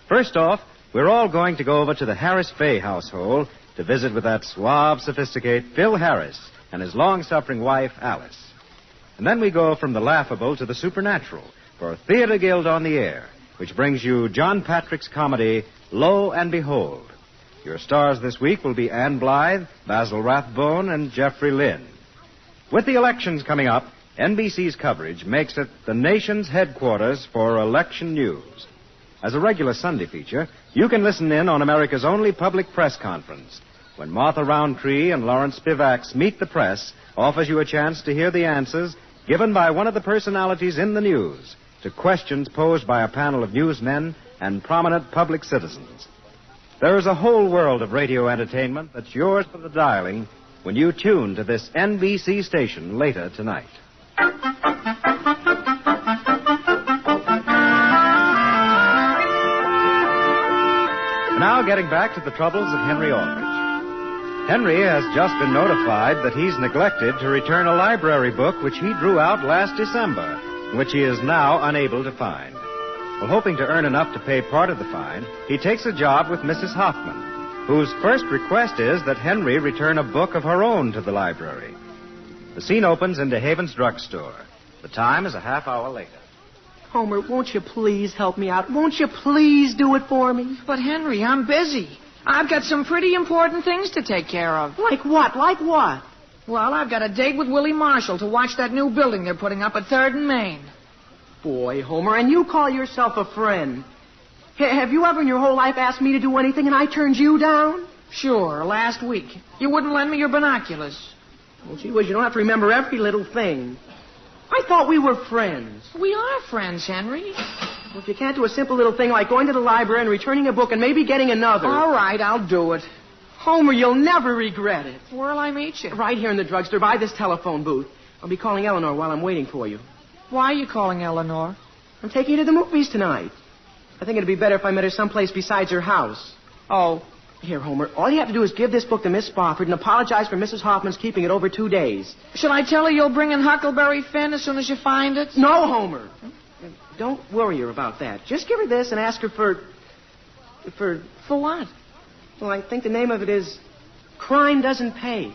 [SPEAKER 20] First off, we're all going to go over to the Harris Fay household to visit with that suave, sophisticated Phil Harris and his long-suffering wife, Alice. And then we go from the laughable to the supernatural for Theater Guild on the Air, which brings you John Patrick's comedy, Lo and Behold. Your stars this week will be Ann Blythe, Basil Rathbone, and Jeffrey Lynn. With the elections coming up, NBC's coverage makes it the nation's headquarters for election news. As a regular Sunday feature, you can listen in on America's only public press conference. When Martha Roundtree and Lawrence Spivaks meet the press, offers you a chance to hear the answers given by one of the personalities in the news to questions posed by a panel of newsmen and prominent public citizens. There is a whole world of radio entertainment that's yours for the dialing when you tune to this NBC station later tonight. Now getting back to the troubles of Henry Aldrich. Henry has just been notified that he's neglected to return a library book which he drew out last December, which he is now unable to find. Well, hoping to earn enough to pay part of the fine, he takes a job with Mrs. Hoffman, whose first request is that Henry return a book of her own to the library. The scene opens in DeHaven's drugstore. The time is a half hour later.
[SPEAKER 21] Homer, won't you please help me out? Won't you please do it for me?
[SPEAKER 16] But, Henry, I'm busy. I've got some pretty important things to take care of.
[SPEAKER 21] Like what? Like what?
[SPEAKER 16] Well, I've got a date with Willie Marshall to watch that new building they're putting up at 3rd and Main.
[SPEAKER 21] Boy, Homer, and you call yourself a friend. Have you ever in your whole life asked me to do anything and I turned you down?
[SPEAKER 16] Sure, last week. You wouldn't lend me your binoculars.
[SPEAKER 21] Well, gee whiz, you don't have to remember every little thing. I thought we were friends.
[SPEAKER 16] We are friends, Henry.
[SPEAKER 21] Well, if you can't do a simple little thing like going to the library and returning a book and maybe getting another...
[SPEAKER 16] All right, I'll do it.
[SPEAKER 21] Homer, you'll never regret it.
[SPEAKER 16] Where'll I meet you?
[SPEAKER 21] Right here in the drugstore, by this telephone booth. I'll be calling Eleanor while I'm waiting for you.
[SPEAKER 16] Why are you calling Eleanor?
[SPEAKER 21] I'm taking her to the movies tonight. I think it'd be better if I met her someplace besides her house.
[SPEAKER 16] Oh.
[SPEAKER 21] Here, Homer, all you have to do is give this book to Miss Spofford and apologize for Mrs. Hoffman's keeping it over 2 daes.
[SPEAKER 16] Shall I tell her you'll bring in Huckleberry Finn as soon as you find it?
[SPEAKER 21] No, Homer. Don't worry her about that. Just give her this and ask her for
[SPEAKER 16] what?
[SPEAKER 21] Well, I think the name of it is Crime Doesn't Pay.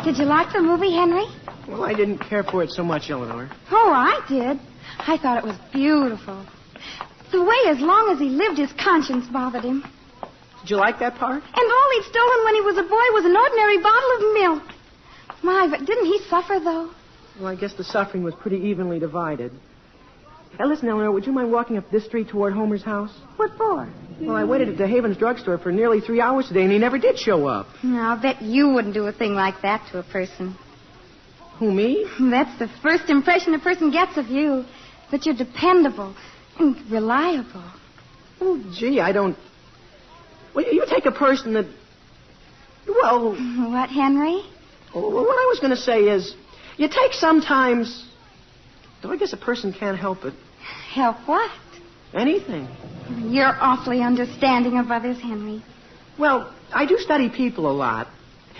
[SPEAKER 10] Did you like the movie, Henry?
[SPEAKER 21] Well, I didn't care for it so much, Eleanor.
[SPEAKER 10] Oh, I did. I thought it was beautiful. The way as long as he lived, his conscience bothered him.
[SPEAKER 21] Did you like that part?
[SPEAKER 10] And all he'd stolen when he was a boy was an ordinary bottle of milk. My, but didn't he suffer, though?
[SPEAKER 21] Well, I guess the suffering was pretty evenly divided. Now, listen, Eleanor, would you mind walking up this street toward Homer's house?
[SPEAKER 10] What for?
[SPEAKER 21] Well, I waited at DeHaven's drugstore for nearly 3 hours today, and he never did show up.
[SPEAKER 10] No, I'll bet you wouldn't do a thing like that to a person.
[SPEAKER 21] Who, me?
[SPEAKER 10] That's the first impression a person gets of you. That you're dependable and reliable.
[SPEAKER 21] Oh, gee, I don't... Well, you take a person that... Well...
[SPEAKER 10] What, Henry?
[SPEAKER 21] Well, what I was going to say is, you take sometimes... Though I guess a person can't help it.
[SPEAKER 10] Help what?
[SPEAKER 21] Anything.
[SPEAKER 10] You're awfully understanding of others, Henry.
[SPEAKER 21] Well, I do study people a lot.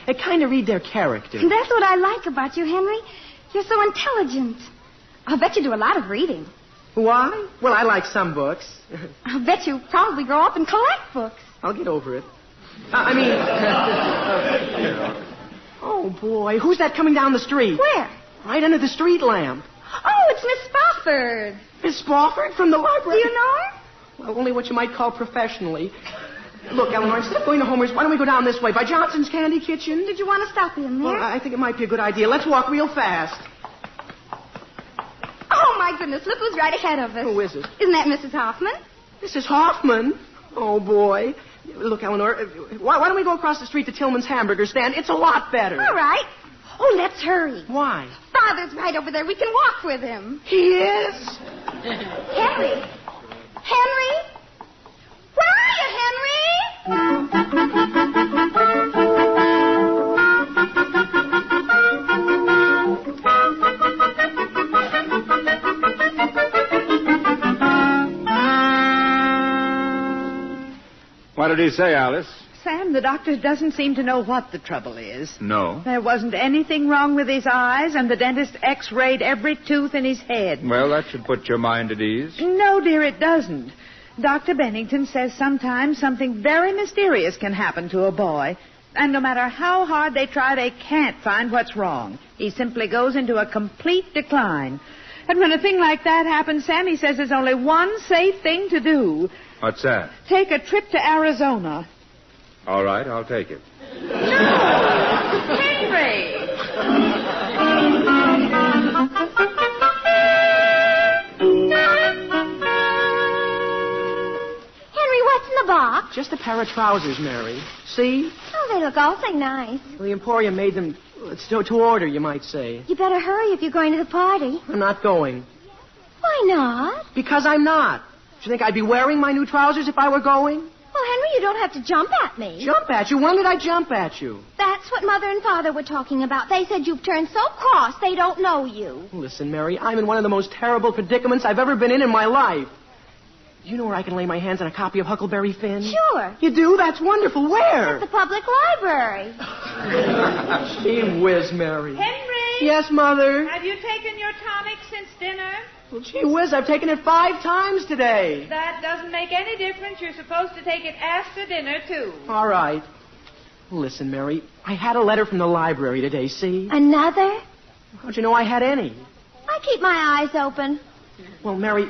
[SPEAKER 21] I kind of read their character.
[SPEAKER 10] That's what I like about you, Henry. You're so intelligent. I'll bet you do a lot of reading.
[SPEAKER 21] Why? Well, I like some books.
[SPEAKER 10] I'll bet you probably grow up and collect books.
[SPEAKER 21] I'll get over it. Oh, boy. Who's that coming down the street?
[SPEAKER 10] Where?
[SPEAKER 21] Right under the street lamp.
[SPEAKER 10] Oh, it's Miss Spofford.
[SPEAKER 21] Miss Spofford from the library?
[SPEAKER 10] Do you know her?
[SPEAKER 21] Well, only what you might call professionally. Look, Eleanor, instead of going to Homer's, why don't we go down this way, by Johnson's Candy Kitchen?
[SPEAKER 10] Did you want to stop in there?
[SPEAKER 21] Well, I think it might be a good idea. Let's walk real fast.
[SPEAKER 10] Oh, my goodness, look who's right ahead of us.
[SPEAKER 21] Who is it?
[SPEAKER 10] Isn't that Mrs. Hoffman?
[SPEAKER 21] Mrs. Hoffman? Oh, boy. Look, Eleanor, why don't we go across the street to Tillman's hamburger stand? It's a lot better.
[SPEAKER 10] All right. Oh, let's hurry.
[SPEAKER 21] Why?
[SPEAKER 10] Father's right over there. We can walk with him.
[SPEAKER 21] He is?
[SPEAKER 10] Henry? Henry? Where are you, Henry?
[SPEAKER 8] did he say, Alice?
[SPEAKER 23] Sam, the doctor doesn't seem to know what the trouble is.
[SPEAKER 8] No.
[SPEAKER 23] There wasn't anything wrong with his eyes, and the dentist x-rayed every tooth in his head.
[SPEAKER 8] Well, that should put your mind at ease.
[SPEAKER 23] No, dear, it doesn't. Dr. Bennington says sometimes something very mysterious can happen to a boy. And no matter how hard they try, they can't find what's wrong. He simply goes into a complete decline. And when a thing like that happens, Sam, he says there's only one safe thing to do.
[SPEAKER 8] What's that?
[SPEAKER 23] Take a trip to Arizona.
[SPEAKER 8] All right, I'll take it.
[SPEAKER 23] No! Henry!
[SPEAKER 4] What's in the box?
[SPEAKER 21] Just a pair of trousers, Mary. See?
[SPEAKER 4] Oh, they look awfully nice.
[SPEAKER 21] The Emporium made them to order, you might say.
[SPEAKER 4] You better hurry if you're going to the party.
[SPEAKER 21] I'm not going.
[SPEAKER 4] Why not?
[SPEAKER 21] Because I'm not. Do you think I'd be wearing my new trousers if I were going?
[SPEAKER 4] Well, Henry, you don't have to jump at me.
[SPEAKER 21] Jump at you? When did I jump at you?
[SPEAKER 4] That's what Mother and Father were talking about. They said you've turned so cross they don't know you.
[SPEAKER 21] Listen, Mary, I'm in one of the most terrible predicaments I've ever been in my life. Do you know where I can lay my hands on a copy of Huckleberry Finn?
[SPEAKER 4] Sure.
[SPEAKER 21] You do? That's wonderful. Where?
[SPEAKER 4] At the public library.
[SPEAKER 21] Gee whiz, Mary.
[SPEAKER 23] Henry!
[SPEAKER 21] Yes, Mother?
[SPEAKER 23] Have you taken your tonic since dinner?
[SPEAKER 21] Well, gee whiz, I've taken it 5 times today.
[SPEAKER 23] That doesn't make any difference. You're supposed to take it after dinner, too.
[SPEAKER 21] All right. Listen, Mary, I had a letter from the library today, see?
[SPEAKER 4] Another?
[SPEAKER 21] How'd you know I had any?
[SPEAKER 4] I keep my eyes open.
[SPEAKER 21] Well, Mary,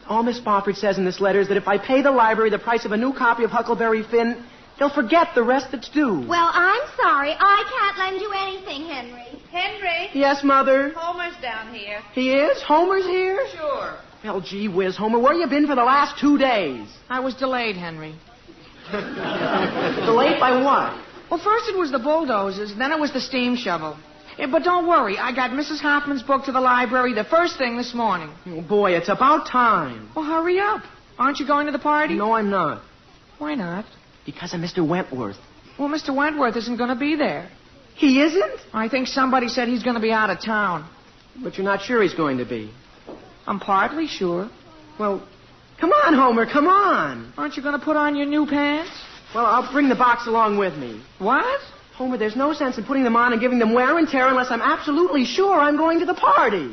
[SPEAKER 21] all Miss Spofford says in this letter is that if I pay the library the price of a new copy of Huckleberry Finn, they'll forget the rest that's due.
[SPEAKER 4] Well, I'm sorry. I can't lend you anything, Henry.
[SPEAKER 23] Henry?
[SPEAKER 21] Yes, Mother?
[SPEAKER 23] Homer's down here.
[SPEAKER 21] He is? Homer's here?
[SPEAKER 23] Sure.
[SPEAKER 21] Well, gee whiz, Homer, where you been for the last 2 days?
[SPEAKER 16] I was delayed, Henry.
[SPEAKER 21] Delayed by what?
[SPEAKER 16] Well, first it was the bulldozers, then it was the steam shovel. But don't worry, I got Mrs. Hoffman's book to the library the first thing this morning.
[SPEAKER 21] Oh, boy, it's about time.
[SPEAKER 16] Well, hurry up. Aren't you going to the party?
[SPEAKER 21] No, I'm not.
[SPEAKER 16] Why not?
[SPEAKER 21] Because of Mr. Wentworth.
[SPEAKER 16] Well, Mr. Wentworth isn't going to be there.
[SPEAKER 21] He isn't?
[SPEAKER 16] I think somebody said he's going to be out of town.
[SPEAKER 21] But you're not sure he's going to be.
[SPEAKER 16] I'm partly sure.
[SPEAKER 21] Well, come on, Homer, come on.
[SPEAKER 16] Aren't you going to put on your new pants?
[SPEAKER 21] Well, I'll bring the box along with me.
[SPEAKER 16] What?
[SPEAKER 21] Homer, there's no sense in putting them on and giving them wear and tear unless I'm absolutely sure I'm going to the party.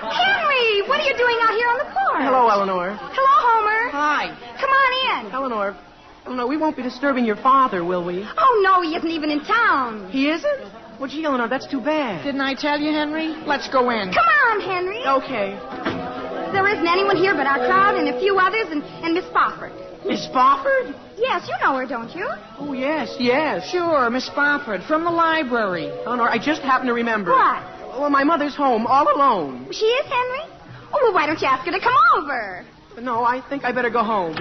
[SPEAKER 4] Henry, what are you doing out here on the porch?
[SPEAKER 21] Hello, Eleanor.
[SPEAKER 4] Hello, Homer.
[SPEAKER 16] Hi.
[SPEAKER 4] Come on in.
[SPEAKER 21] Eleanor, we won't be disturbing your father, will we?
[SPEAKER 4] Oh, no, he isn't even in town.
[SPEAKER 21] He isn't? Well, gee, Eleanor, that's too bad.
[SPEAKER 16] Didn't I tell you, Henry? Let's go in.
[SPEAKER 4] Come on, Henry.
[SPEAKER 21] Okay.
[SPEAKER 4] There isn't anyone here but our crowd and a few others and Miss Spofford.
[SPEAKER 21] Miss Spofford?
[SPEAKER 4] Yes, you know her, don't you?
[SPEAKER 21] Oh, yes.
[SPEAKER 16] Sure, Miss Spofford, from the library.
[SPEAKER 21] Eleanor, I just happened to remember.
[SPEAKER 4] What?
[SPEAKER 21] Well, my mother's home, all alone.
[SPEAKER 4] She is, Henry? Oh, well, why don't you ask her to come over?
[SPEAKER 21] No, I think I better go home.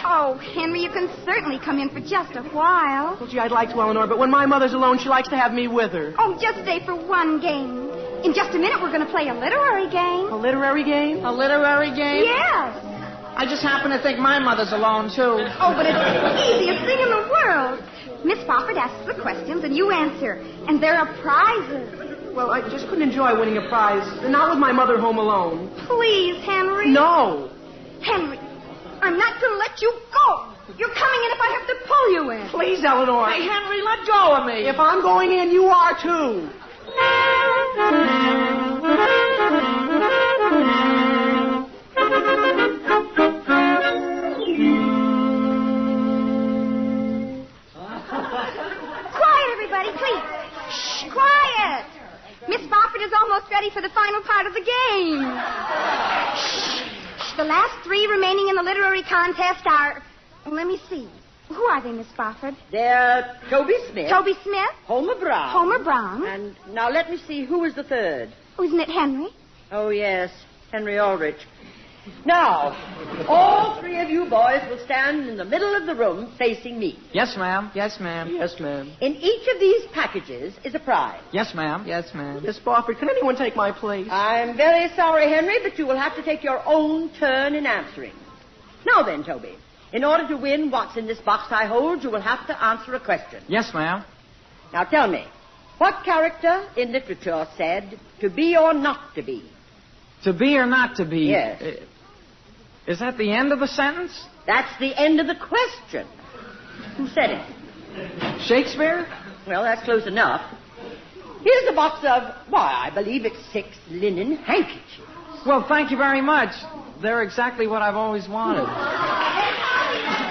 [SPEAKER 4] Oh, Henry, you can certainly come in for just a while.
[SPEAKER 21] Well, gee, I'd like to, Eleanor, but when my mother's alone, she likes to have me with her.
[SPEAKER 4] Oh, just stay for one game. In just a minute, we're going to play a literary game.
[SPEAKER 21] A literary game?
[SPEAKER 16] A literary game?
[SPEAKER 4] Yes.
[SPEAKER 16] I just happen to think my mother's alone, too.
[SPEAKER 4] Oh, but it's the easiest thing in the world. Miss Spofford asks the questions, and you answer. And there are prizes.
[SPEAKER 21] Well, I just couldn't enjoy winning a prize. Not with my mother home alone.
[SPEAKER 4] Please, Henry.
[SPEAKER 21] No.
[SPEAKER 4] Henry, I'm not going to let you go. You're coming in if I have to pull you in.
[SPEAKER 21] Please, Eleanor.
[SPEAKER 16] Hey, Henry, let go of me.
[SPEAKER 21] If I'm going in, you are, too.
[SPEAKER 4] Quiet, everybody, please. Shh, quiet. Miss Spofford is almost ready for the final part of the game. Shh. The last 3 remaining in the literary contest are... Let me see. Who are they, Miss Spofford?
[SPEAKER 11] They're Toby Smith.
[SPEAKER 4] Toby Smith?
[SPEAKER 11] Homer Brown.
[SPEAKER 4] Homer Brown.
[SPEAKER 11] And now let me see, who is the third?
[SPEAKER 4] Oh, isn't it Henry?
[SPEAKER 11] Oh, yes, Henry Aldrich. Now, all 3 of you boys will stand in the middle of the room facing me.
[SPEAKER 16] Yes, ma'am. Yes, ma'am.
[SPEAKER 21] Yes, ma'am.
[SPEAKER 11] In each of these packages is a prize.
[SPEAKER 16] Yes, ma'am. Yes, ma'am.
[SPEAKER 21] Miss Spofford, can anyone take my place?
[SPEAKER 11] I'm very sorry, Henry, but you will have to take your own turn in answering. Now then, Toby, in order to win what's in this box I hold, you will have to answer a question.
[SPEAKER 16] Yes, ma'am.
[SPEAKER 11] Now tell me, What character in literature said, to be or not to be?
[SPEAKER 16] To be or not to be?
[SPEAKER 11] Yes.
[SPEAKER 16] Is that the end of the sentence?
[SPEAKER 11] That's the end of the question. Who said it?
[SPEAKER 16] Shakespeare?
[SPEAKER 11] Well, that's close enough. Here's a box of, I believe it's 6 linen handkerchiefs.
[SPEAKER 16] Well, thank you very much. They're exactly what I've always wanted.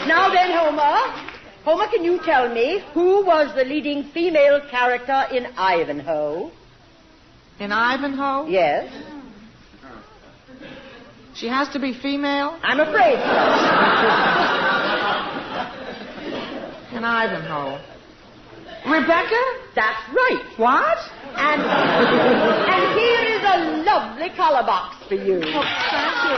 [SPEAKER 11] Now then, Homer. Homer, can you tell me who was the leading female character in Ivanhoe?
[SPEAKER 16] In Ivanhoe?
[SPEAKER 11] Yes.
[SPEAKER 16] She has to be female?
[SPEAKER 11] I'm afraid so.
[SPEAKER 16] In Ivanhoe. Rebecca?
[SPEAKER 11] That's right.
[SPEAKER 16] What?
[SPEAKER 11] And here is a lovely color box for you.
[SPEAKER 16] Oh, thank you.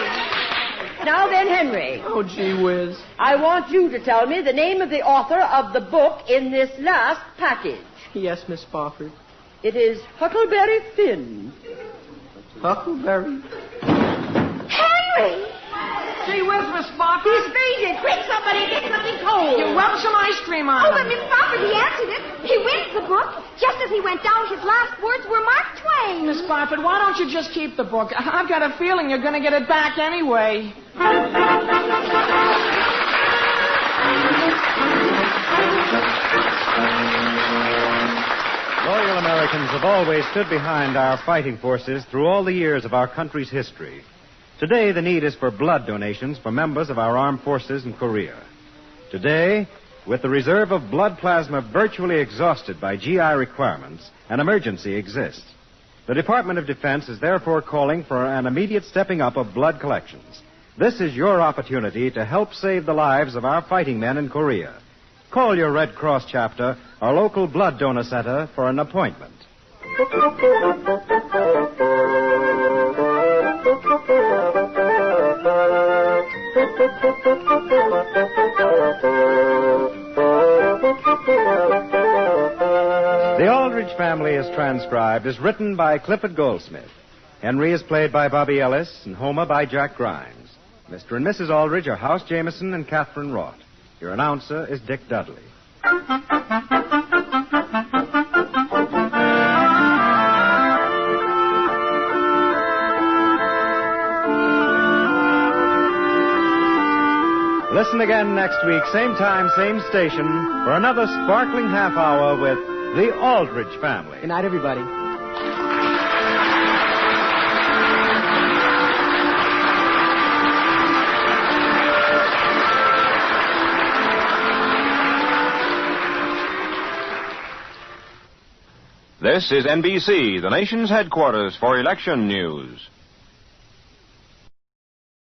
[SPEAKER 11] Now then, Henry.
[SPEAKER 21] Oh, gee whiz.
[SPEAKER 11] I want you to tell me the name of the author of the book in this last package.
[SPEAKER 21] Yes, Miss Spofford.
[SPEAKER 11] It is Huckleberry Finn.
[SPEAKER 21] Huckleberry?
[SPEAKER 4] Henry!
[SPEAKER 16] Gee whiz, Miss Spofford.
[SPEAKER 11] He's freezing. Quick, somebody get something cold.
[SPEAKER 16] You rub some ice cream on
[SPEAKER 4] Oh,
[SPEAKER 16] him.
[SPEAKER 4] but Miss Spofford, he answered it. He wins the book. Just as he went down, his last words were Mark Twain.
[SPEAKER 16] Miss Spofford, why don't you just keep the book? I've got a feeling you're going to get it back anyway.
[SPEAKER 20] Loyal Americans have always stood behind our fighting forces through all the years of our country's history. Today, the need is for blood donations for members of our armed forces in Korea. Today, with the reserve of blood plasma virtually exhausted by GI requirements, an emergency exists. The Department of Defense is therefore calling for an immediate stepping up of blood collections. This is your opportunity to help save the lives of our fighting men in Korea. Call your Red Cross chapter or local blood donor center for an appointment. The Aldrich Family is transcribed as written by Clifford Goldsmith. Henry is played by Bobby Ellis and Homer by Jack Grimes. Mr. and Mrs. Aldrich are House Jameson and Catherine Roth. Your announcer is Dick Dudley. Listen again next week, same time, same station, for another sparkling half hour with the Aldrich Family.
[SPEAKER 21] Good night, everybody.
[SPEAKER 18] This is NBC, the nation's headquarters for election news.